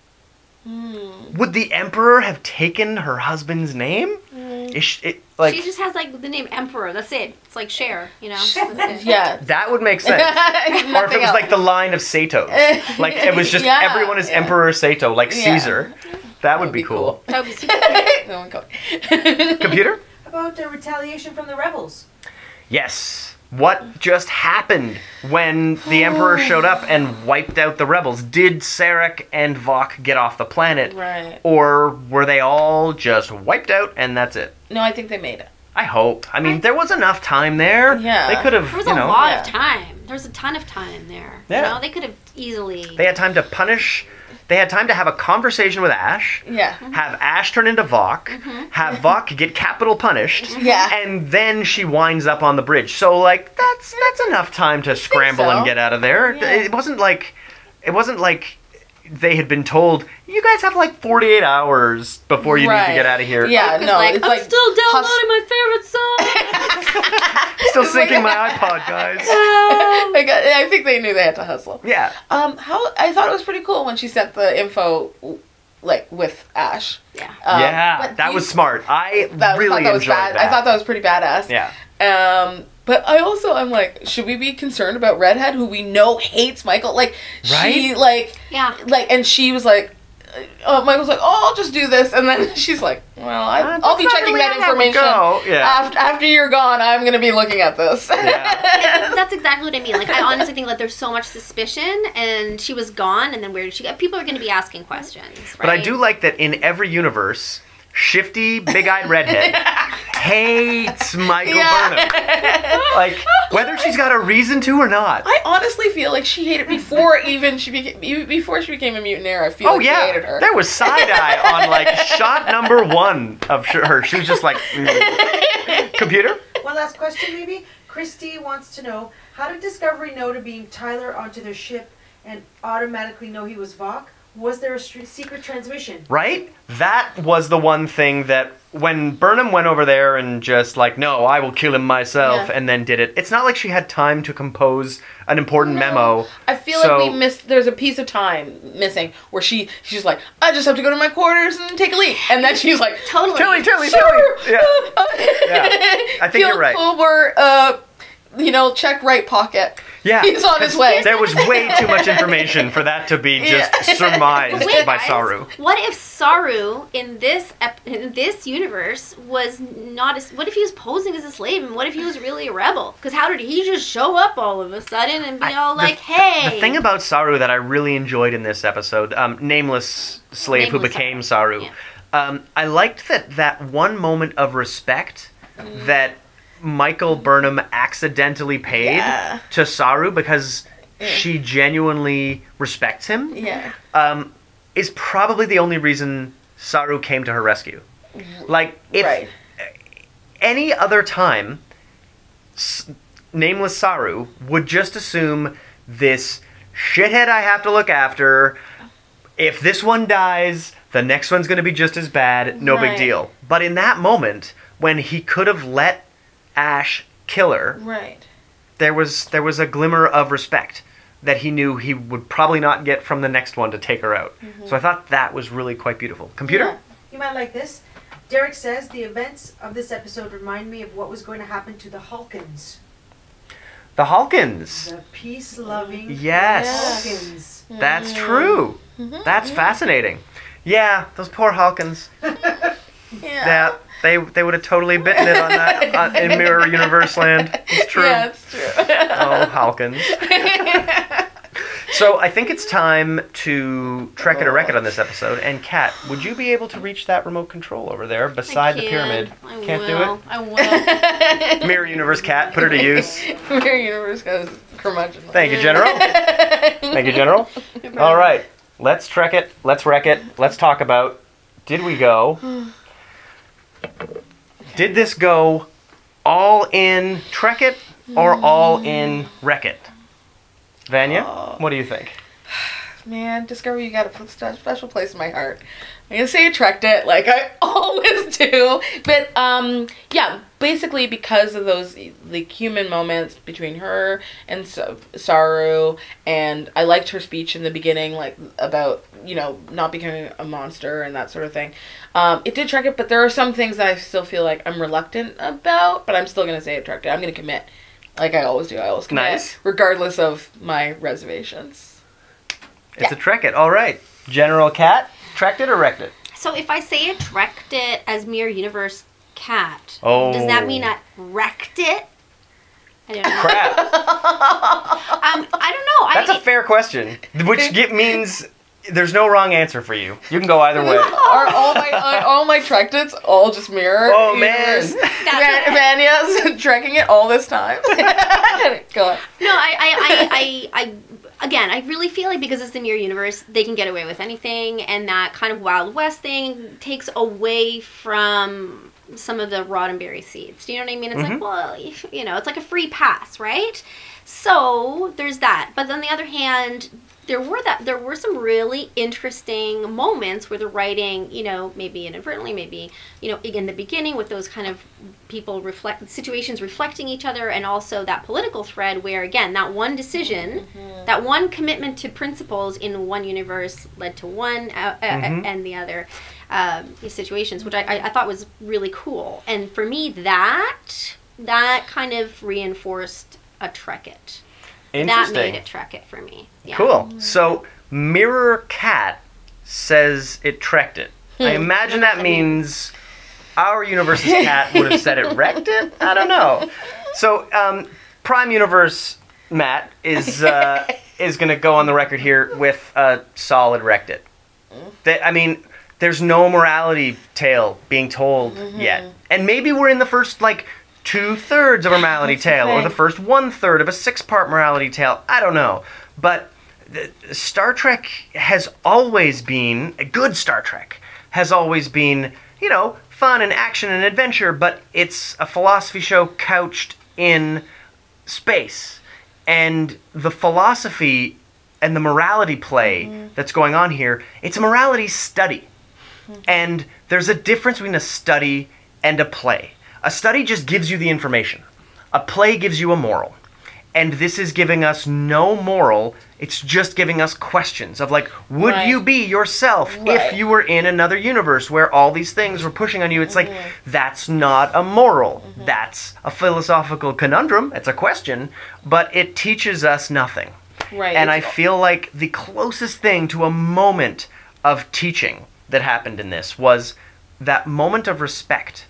Would the Emperor have taken her husband's name? She just has like the name Emperor. That's it. It's like Cher, you know. Yeah, that would make sense. Or if it was like the line of Satos, like it was just everyone is Emperor Sato, like Caesar. That would be cool. That would be super cool. Computer? How about the retaliation from the rebels? Yes. What just happened when the Emperor showed up and wiped out the rebels? Did Sarek and Vok get off the planet? Right. Or were they all just wiped out and that's it? No, I think they made it. I hope. I mean, there was enough time there. Yeah. They could have, There was a lot of time. There was a ton of time there. Yeah. You know, they could have easily... They had time to punish... They had time to have a conversation with Ash. Yeah. Have Ash turn into Vok. Have Vok get capital punished. Yeah. And then she winds up on the bridge. So, like, that's enough time to scramble and get out of there. Yeah. It wasn't like they had been told, you guys have like 48 hours before you need to get out of here. Yeah, no, like, I'm still downloading my favorite song. Still syncing my iPod, guys. I think they knew they had to hustle. Yeah. I thought it was pretty cool when she sent the info, like, with Ash. Yeah. That was smart. I really enjoyed that. I thought that was pretty badass. Yeah. But I'm like, should we be concerned about Redhead, who we know hates Michael? Like, she, like, and she was like, Michael's like, oh, I'll just do this. And then she's like, well, I'll be checking that information. After you're gone, I'm going to be looking at this. Yeah. That's exactly what I mean. Like, I honestly think that there's so much suspicion, and she was gone, and then where did she go? People are going to be asking questions, right? But I do like that in every universe, shifty, big-eyed redhead hates Michael Burnham. Like, whether she's got a reason to or not. I honestly feel like she hated before she became a mutinaire. I feel she hated her. There was side-eye on, like, shot number 1 of her. She was just like, Computer? One last question, maybe. Christy wants to know, How did Discovery know to beam Tyler onto their ship and automatically know he was Vok? Was there a secret transmission? Right? That was the one thing that when Burnham went over there and just like, no, I will kill him myself, and then did it. It's not like she had time to compose an important memo. I feel like we missed. There's a piece of time missing where she's like, I just have to go to my quarters and take a leak, and then she's like, Totally. Yeah. I think you're right. Over, check right pocket. Yeah. He's on his way. There was way too much information for that to be just surmised by Saru. What if Saru in this universe was not? What if he was posing as a slave, and what if he was really a rebel? Because how did he just show up all of a sudden and be hey? The thing about Saru that I really enjoyed in this episode, nameless slave who became Saru. I liked that one moment of respect that Michael Burnham accidentally paid to Saru because she genuinely respects him. Is probably the only reason Saru came to her rescue. Like, if any other time, nameless Saru would just assume this shithead I have to look after, if this one dies, the next one's going to be just as bad, no big deal. But in that moment, when he could have let Ash kill her, there was a glimmer of respect that he knew he would probably not get from the next one to take her out. So I thought that was really quite beautiful. Computer? Yeah. You might like this. Derek says, the events of this episode remind me of what was going to happen to the Hulkins. The Hulkins. The peace-loving Hulkins. That's true. That's fascinating. Yeah, those poor Hulkins. They would have totally bitten it on that in Mirror Universe land. It's true. Yeah, it's true. Oh, Halkins. So I think it's time to trek it or wreck it on this episode. And Kat, would you be able to reach that remote control over there beside the pyramid? Can't do it? I will. Mirror Universe Kat, put her to use. Mirror Universe goes curmudgeon. Thank you, General. Thank you, General. All right. Let's trek it. Let's wreck it. Let's talk about, did we go... Did this go all in Trek It or all in Wreck It? Vanya, what do you think? Man, Discovery, you got a special place in my heart. I'm gonna say you trekked it, like I always do. But basically because of those human moments between her and Saru, and I liked her speech in the beginning, like about not becoming a monster and that sort of thing. It did trek it, but there are some things that I still feel like I'm reluctant about. But I'm still gonna say it trekked it. I'm gonna commit, like I always do. I always commit, regardless of my reservations. It's a Trek It. All right. General Kat, trekked it or wrecked it? So if I say it trekked it as Mirror Universe Cat, does that mean I wrecked it? I don't know. Crap. I don't know. That's a fair question, which means there's no wrong answer for you. You can go either way. Are all my trekked it's all just Mirror? Oh man, Vanya's trekking it all this time. Go on. No, Again, I really feel like because it's the Mirror Universe, they can get away with anything, and that kind of Wild West thing takes away from some of the Roddenberry seeds. Do you know what I mean? It's like, well, it's like a free pass, right? So there's that. But on the other hand, there were some really interesting moments where the writing, maybe inadvertently, maybe, in the beginning with those kind of situations reflecting each other, and also that political thread where, again, that one decision, that one commitment to principles in one universe led to one and the other situations, which I thought was really cool. And for me, that kind of reinforced a Trek It. That made it Trek It for me. Yeah. Cool. So Mirror Cat says it trekked it. I imagine that means our universe's cat would have said it wrecked it. I don't know. So Prime Universe Matt is going to go on the record here with a solid wrecked it. There's no morality tale being told yet, and maybe we're in the first 2/3 of a morality tale, or the first 1/3 of a 6-part morality tale. I don't know. But Star Trek has always been, a good Star Trek has always been, fun and action and adventure, but it's a philosophy show couched in space. And the philosophy and the morality play that's going on here, it's a morality study. And there's a difference between a study and a play. A study just gives you the information. A play gives you a moral. And this is giving us no moral, it's just giving us questions of like, would you be yourself if you were in another universe where all these things were pushing on you? It's like, that's not a moral. That's a philosophical conundrum, it's a question, but it teaches us nothing. Right. And I feel like the closest thing to a moment of teaching that happened in this was that moment of respect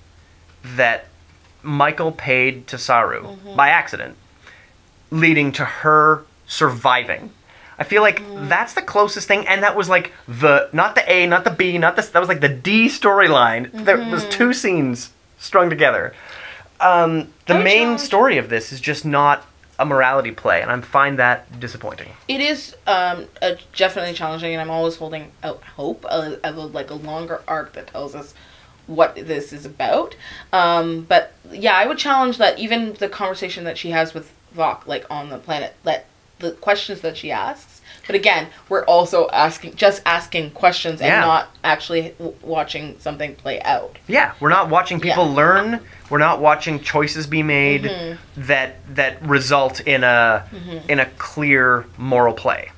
that Michael paid to Saru by accident, leading to her surviving. I feel like that's the closest thing, and that was like the, not the A, not the B, not the, that was like the D storyline. There was 2 scenes strung together. The main story of this is just not a morality play, and I find that disappointing. It is definitely challenging, and I'm always holding out hope of a longer arc that tells us what this is about. But yeah, I would challenge that even the conversation that she has with Vok, like on the planet, that the questions that she asks. But again, we're also asking questions and not actually watching something play out. Yeah, we're not watching people learn. We're not watching choices be made that result in a clear moral play.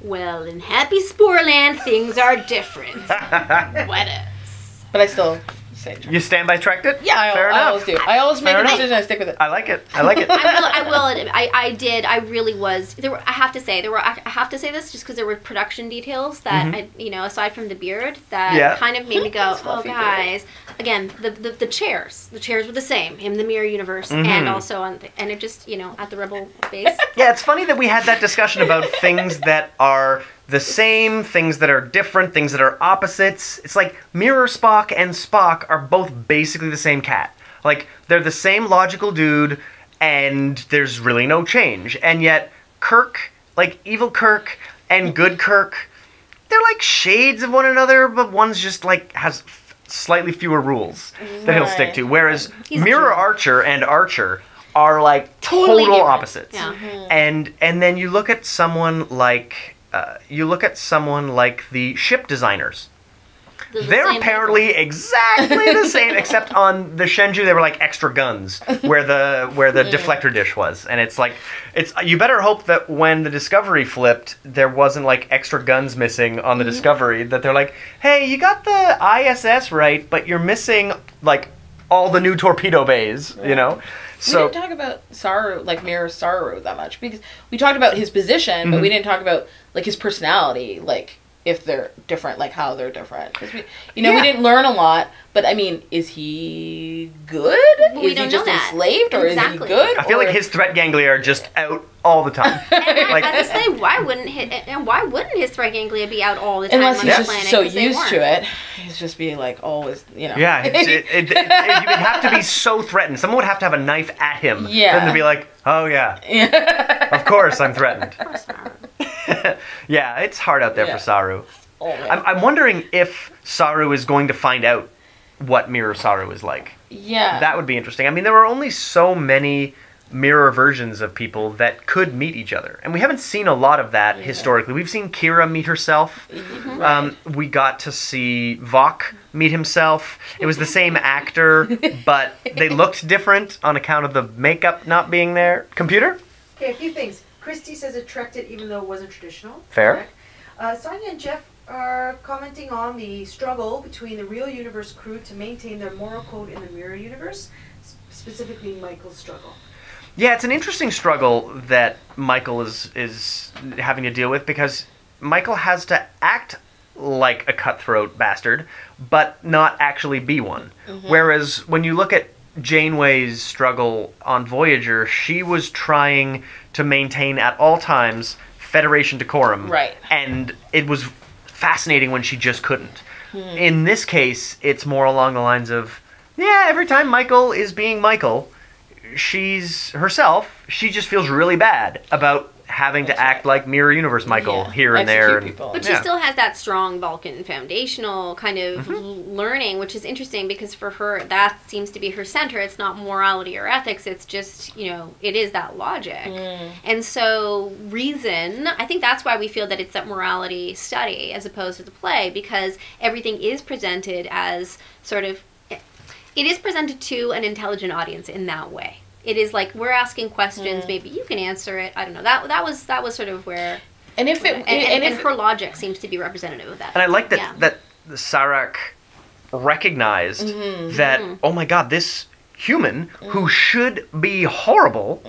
Well, in Happy Sporeland, things are different. What else? But I still say Trek. You stand by Trek it? Yeah, I always do. I always make a decision and I stick with it. I like it. I like it. I will admit, I did. I really was. I have to say this just because there were production details that aside from the beard, that kind of made me go, oh guys. Again, the chairs. The chairs were the same in the Mirror Universe and also and it just at the Rebel base. Yeah, it's funny that we had that discussion about things that are the same, things that are different, things that are opposites. It's like Mirror Spock and Spock are both basically the same cat. Like, they're the same logical dude, and there's really no change. And yet, Kirk, like evil Kirk and good Kirk, they're like shades of one another, but one's just like has slightly fewer rules that he'll stick to. Whereas Mirror Archer and Archer are like total opposites. Yeah. And then you look at someone like the ship designers. They're apparently exactly the same, except on the Shenzhou they were like extra guns where the deflector dish was, and it's you better hope that when the Discovery flipped there wasn't like extra guns missing on the Discovery, that they're like, hey, you got the ISS right, but you're missing like all the new torpedo bays, So we didn't talk about Saru, like Mirror Saru, that much, because we talked about his position, but we didn't talk about like his personality, like if they're different, like how they're different. Because we didn't learn a lot. But I mean, is he good? We is he just enslaved, or is he good? I feel like his threat ganglia are just out all the time. I was to say, why wouldn't his threat ganglia be out all the time? Unless on he's the just planet, so used to it, he's just be like always, Yeah, you would have to be so threatened. Someone would have to have a knife at him for him to be like, oh yeah, of course I'm threatened. Of course not. Yeah, it's hard out there for Saru. Oh, I'm wondering if Saru is going to find out what Mirror Saru is like. Yeah. That would be interesting. I mean, there were only so many mirror versions of people that could meet each other. And we haven't seen a lot of that historically. We've seen Kira meet herself. We got to see Vok meet himself. It was the same actor, but they looked different on account of the makeup not being there. Computer? Okay, a few things. Christy says it trekked it even though it wasn't traditional. Fair. Sonia and Jeff are commenting on the struggle between the real universe crew to maintain their moral code in the mirror universe, specifically Michael's struggle. Yeah, it's an interesting struggle that Michael is having to deal with, because Michael has to act like a cutthroat bastard, but not actually be one. Whereas when you look at Janeway's struggle on Voyager, she was trying to maintain at all times Federation decorum. Right. And it was fascinating when she just couldn't. In this case, it's more along the lines of, every time Michael is being Michael, she's herself, she just feels really bad about having to act like Mirror Universe Michael here and there. But she still has that strong Vulcan foundational kind of learning, which is interesting because for her, that seems to be her center. It's not morality or ethics. It's just, it is that logic. And so reason, I think that's why we feel that it's that morality study as opposed to the play, because everything is presented as sort of, it is presented to an intelligent audience in that way. It is like we're asking questions. Maybe you can answer it. I don't know. That was sort of where. And if her logic seems to be representative of that. And I like that Sarek recognized that oh my God, this human who should be horrible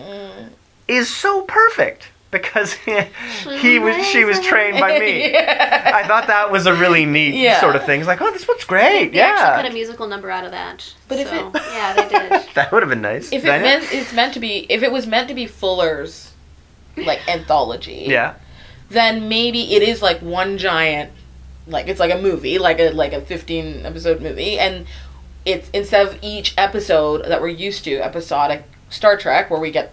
is so perfect because she was trained by me. I thought that was a really neat sort of thing. It's like, oh, this one's great. They actually cut a musical number out of that. But they did. That would have been nice. If it was meant to be Fuller's like anthology, then maybe it is like one giant, like it's like a movie, like a 15 episode movie, and it's instead of each episode that we're used to, episodic Star Trek, where we get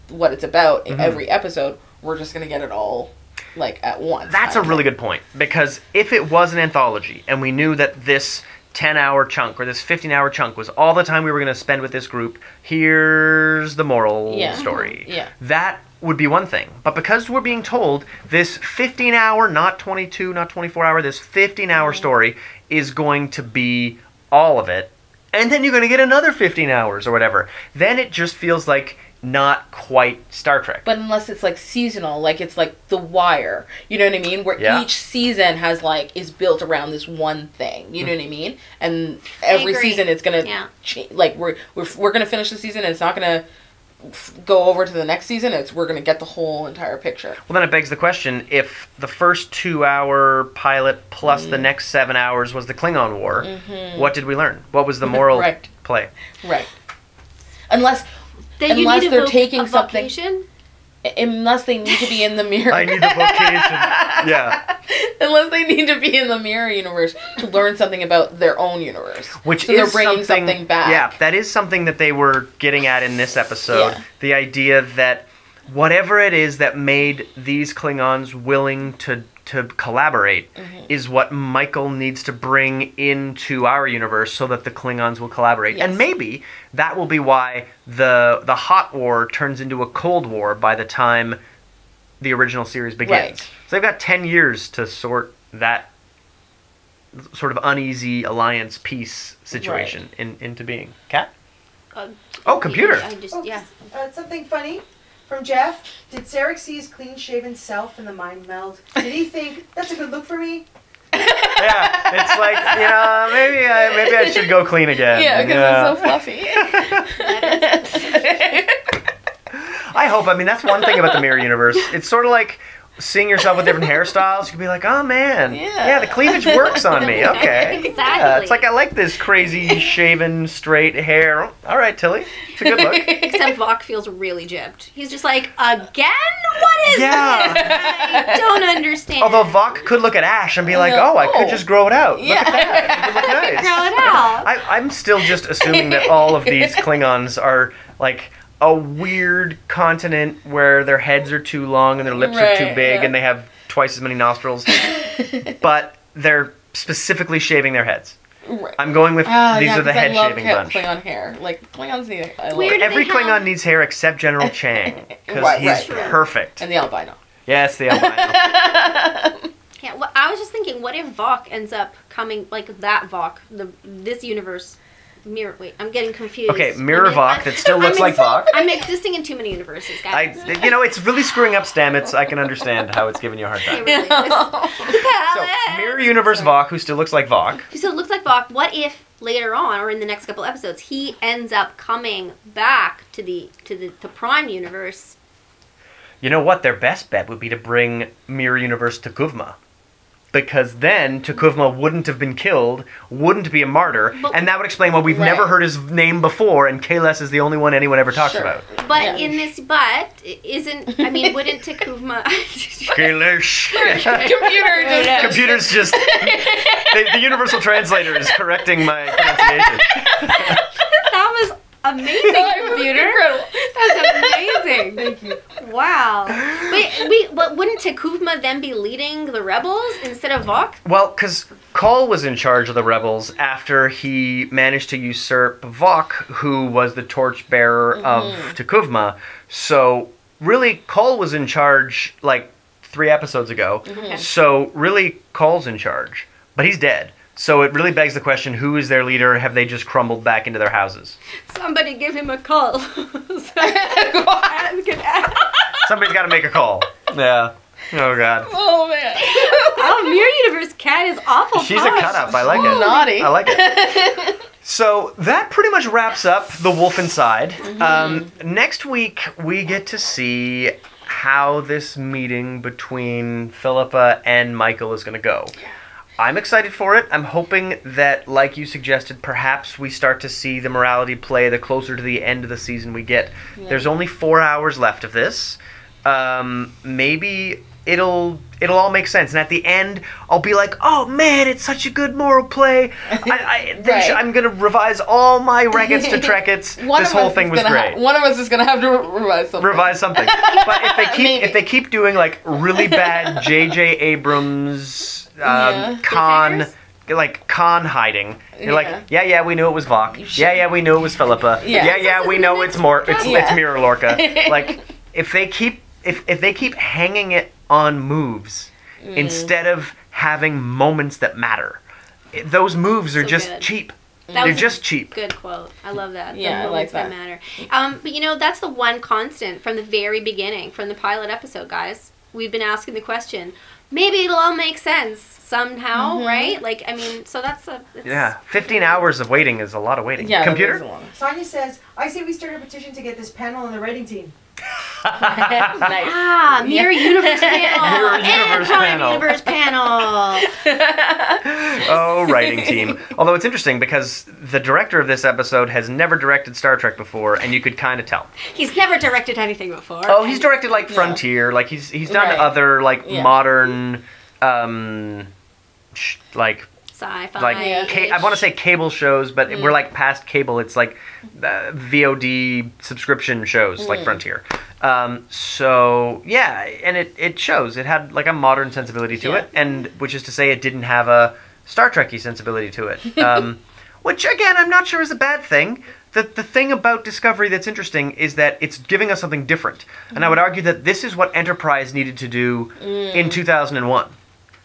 what it's about in every episode, we're just gonna get it all like at once. That's a really good point, because if it was an anthology and we knew that this 10-hour chunk or this 15-hour chunk was all the time we were going to spend with this group, here's the moral story. That would be one thing. But because we're being told this 15-hour, not 22, not 24-hour, this 15-hour story is going to be all of it, and then you're going to get another 15 hours or whatever, then it just feels like not quite Star Trek. But unless it's like seasonal, like it's like The Wire, you know what I mean? Where each season has is built around this one thing, you know what I mean? And every season it's gonna like we're gonna finish the season and it's not gonna go over to the next season. We're gonna get the whole entire picture. Well, then it begs the question: if the first 2-hour pilot plus the next 7 hours was the Klingon War, what did we learn? What was the moral play? Right. Unless they're taking something. Unless they need to be in the mirror. I need a vocation. Yeah. Unless they need to be in the mirror universe to learn something about their own universe. Which so is they're bringing something back. Yeah, that is something that they were getting at in this episode. Yeah. The idea that whatever it is that made these Klingons willing to collaborate is what Michael needs to bring into our universe so that the Klingons will collaborate. Yes. And maybe that will be why the hot war turns into a cold war by the time the original series begins. Right. So they've got 10 years to sort that sort of uneasy alliance peace situation into being. Kat? Computer. Something funny. From Jeff, did Sarek see his clean-shaven self in the mind meld? Did he think, that's a good look for me? Yeah, it's like, maybe I should go clean again. Yeah, because it's so fluffy. I hope, that's one thing about the Mirror Universe. It's sort of like seeing yourself with different hairstyles. You can be like, oh man, the cleavage works on me. Okay. Exactly. Yeah, it's like I like this crazy shaven straight hair. All right, Tilly, it's a good look. Except Vok feels really gypped. He's just like, again? What is this? I don't understand. Although Vok could look at Ash and be like, I could just grow it out. Look at that. It would look nice. Grow it out. I'm still just assuming that all of these Klingons are like a weird continent where their heads are too long and their lips are too big and they have twice as many nostrils. But they're specifically shaving their heads. Right. I'm going with these are the head shaving bunch. Klingon hair. Like Klingons need every Klingon needs hair except General Chang because he's perfect. And the albino. Yes, the albino. Yeah, well, I was just thinking, what if Vok ends up coming like that Vok, this universe? Wait, I'm getting confused. Okay, Mirror Vok that still looks like Vok. I'm existing in too many universes, guys. It's really screwing up Stamets. I can understand how it's giving you a hard time. It really is. So, Mirror Universe Vok, who still looks like Vok. Who still looks like Vok. What if later on, or in the next couple episodes, he ends up coming back to the Prime Universe? You know what? Their best bet would be to bring Mirror Universe to Kuvma. Because then T'Kuvma wouldn't have been killed, wouldn't be a martyr, and that would explain why we've never heard his name before, and Kahless is the only one anyone ever talks about. But wouldn't T'Kuvma... Kahless. Computer's just... the universal translator is correcting my pronunciation. Amazing, computer. Incredible. That's amazing. Thank you. Wow. But wouldn't Takuvma then be leading the rebels instead of Vok? Well, because Cole was in charge of the rebels after he managed to usurp Vok, who was the torchbearer of Takuvma. So, really, Cole was in charge, like, 3 episodes ago. Okay. So, really, Cole's in charge. But he's dead. So it really begs the question, who is their leader? Have they just crumbled back into their houses? Somebody give him a call. Somebody's got to make a call. Yeah. Oh, God. Oh, man. Oh, Mirror Universe Cat is awful. She's posh. a cut-up. I like it. Naughty. I like it. So that pretty much wraps up The Wolf Inside. Next week, we get to see how this meeting between Philippa and Michael is going to go. I'm excited for it. I'm hoping that, like you suggested, perhaps we start to see the morality play the closer to the end of the season we get. Yeah. There's only 4 hours left of this. Maybe it'll all make sense. And at the end, I'll be like, oh, man, it's such a good moral play. I'm going to revise all my Reckets to Trekkets. This whole thing was great. One of us is going to have to revise something. But if they keep doing, like, really bad J.J. Abrams... con hiding. You're like, yeah, we knew it was Vok. Yeah, we knew it was Philippa. Yeah, we know it's Mirror Lorca. Like, if they keep hanging it on moves instead of having moments that matter, those moves are just cheap. They're just cheap. Good quote. I love that. Yeah, I like that. Matter. But that's the one constant from the very beginning, from the pilot episode, guys. We've been asking the question. Maybe it'll all make sense somehow, right? Like, I mean, so that's a... 15 hours of waiting is a lot of waiting. Yeah, Computer? Sonia says, I say we start a petition to get this panel on the writing team. Nice. Mirror Universe panel. Universe panel. Oh, writing team. Although it's interesting because the director of this episode has never directed Star Trek before, and you could kind of tell. He's never directed anything before. Oh, he's directed like Frontier, like he's done other like modern, like sci-fi. Like I want to say cable shows, but we're like past cable. It's like VOD subscription shows like Frontier. So yeah, and it shows. It had like a modern sensibility to it, and which is to say, it didn't have a Star Trek-y sensibility to it. Which again, I'm not sure is a bad thing. The thing about Discovery that's interesting is that it's giving us something different, and I would argue that this is what Enterprise needed to do in 2001.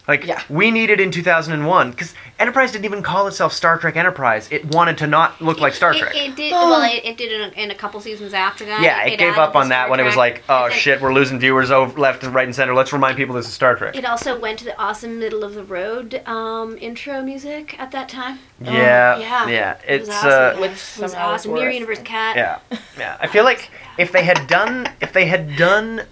Like, we needed in 2001, because Enterprise didn't even call itself Star Trek Enterprise. It wanted to not look like Star Trek. It did, well, it did in a couple seasons after that. Yeah, it gave up on that when it was like, oh shit, we're losing viewers over left and right and center. Let's remind people this is Star Trek. It also went to the awesome Middle of the Road intro music at that time. Yeah. It's awesome. It was awesome. Mirror Universe Cat. Yeah. I feel like if they had done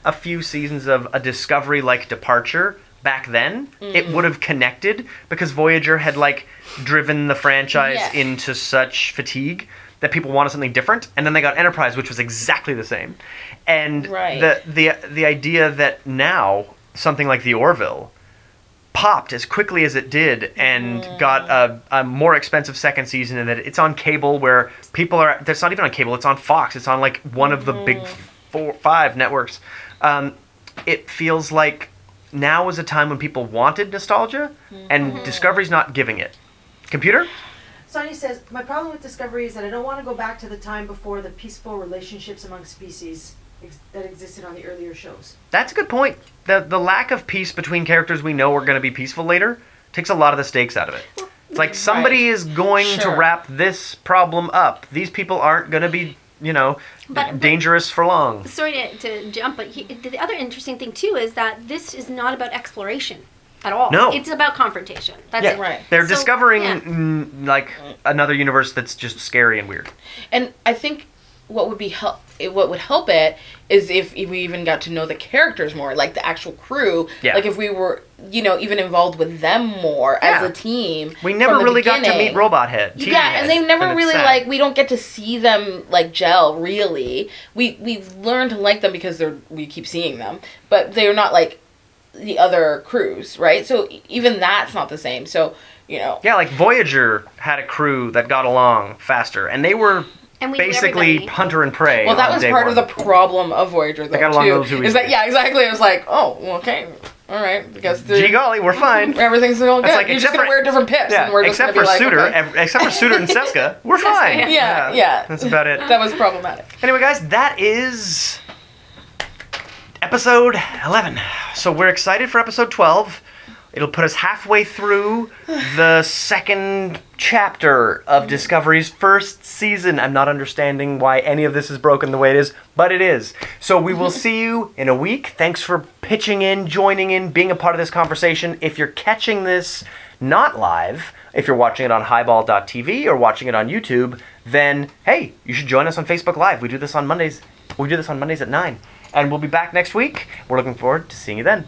a few seasons of a Discovery-like departure back then, it would have connected, because Voyager had like driven the franchise into such fatigue that people wanted something different, and then they got Enterprise, which was exactly the same. And the idea that now something like the Orville popped as quickly as it did and got a more expensive second season, and that it's on cable where people are... That's not even on cable, it's on Fox. It's on like one of the big 4-5 networks. It feels like now is a time when people wanted nostalgia, and Discovery's not giving it. Computer? Sonia says, my problem with Discovery is that I don't want to go back to the time before the peaceful relationships among species that existed on the earlier shows. That's a good point. The lack of peace between characters we know are going to be peaceful later takes a lot of the stakes out of it. It's like somebody is going to wrap this problem up. These people aren't going to be, dangerous for long. Sorry to jump, but the other interesting thing too is that this is not about exploration at all. No. It's about confrontation. That's it. Right. They're discovering like another universe that's just scary and weird. And I think what would help it is if we even got to know the characters more, like the actual crew. Yeah. Like if we were, even involved with them more as a team. We never really got to meet Robot Head. And they never really we don't get to see them like gel really. We've learned to like them because we keep seeing them, but they're not like the other crews, right? So even that's not the same. So, Yeah, like Voyager had a crew that got along faster, and they were And we knew basically everybody. hunter and prey. Well, that on was day part one. of the problem of Voyager, though, got along a little too is that, easily. yeah, exactly. I was like, oh, well, okay, all right, because Gee golly, we're fine. everything's going good. That's like, You're just except going to for- wear different pips, Yeah, and we're just going except to for be like, Suter, okay. except for Suter and Seska, we're fine. Yeah. That's about it. That was problematic. Anyway, guys, that is episode 11. So we're excited for episode 12. It'll put us halfway through the second chapter of Discovery's first season. I'm not understanding why any of this is broken the way it is, but it is. So we will see you in a week. Thanks for pitching in, joining in, being a part of this conversation. If you're catching this not live, if you're watching it on highball.tv or watching it on YouTube, then hey, you should join us on Facebook Live. We do this on Mondays. We do this on Mondays at 9. And we'll be back next week. We're looking forward to seeing you then.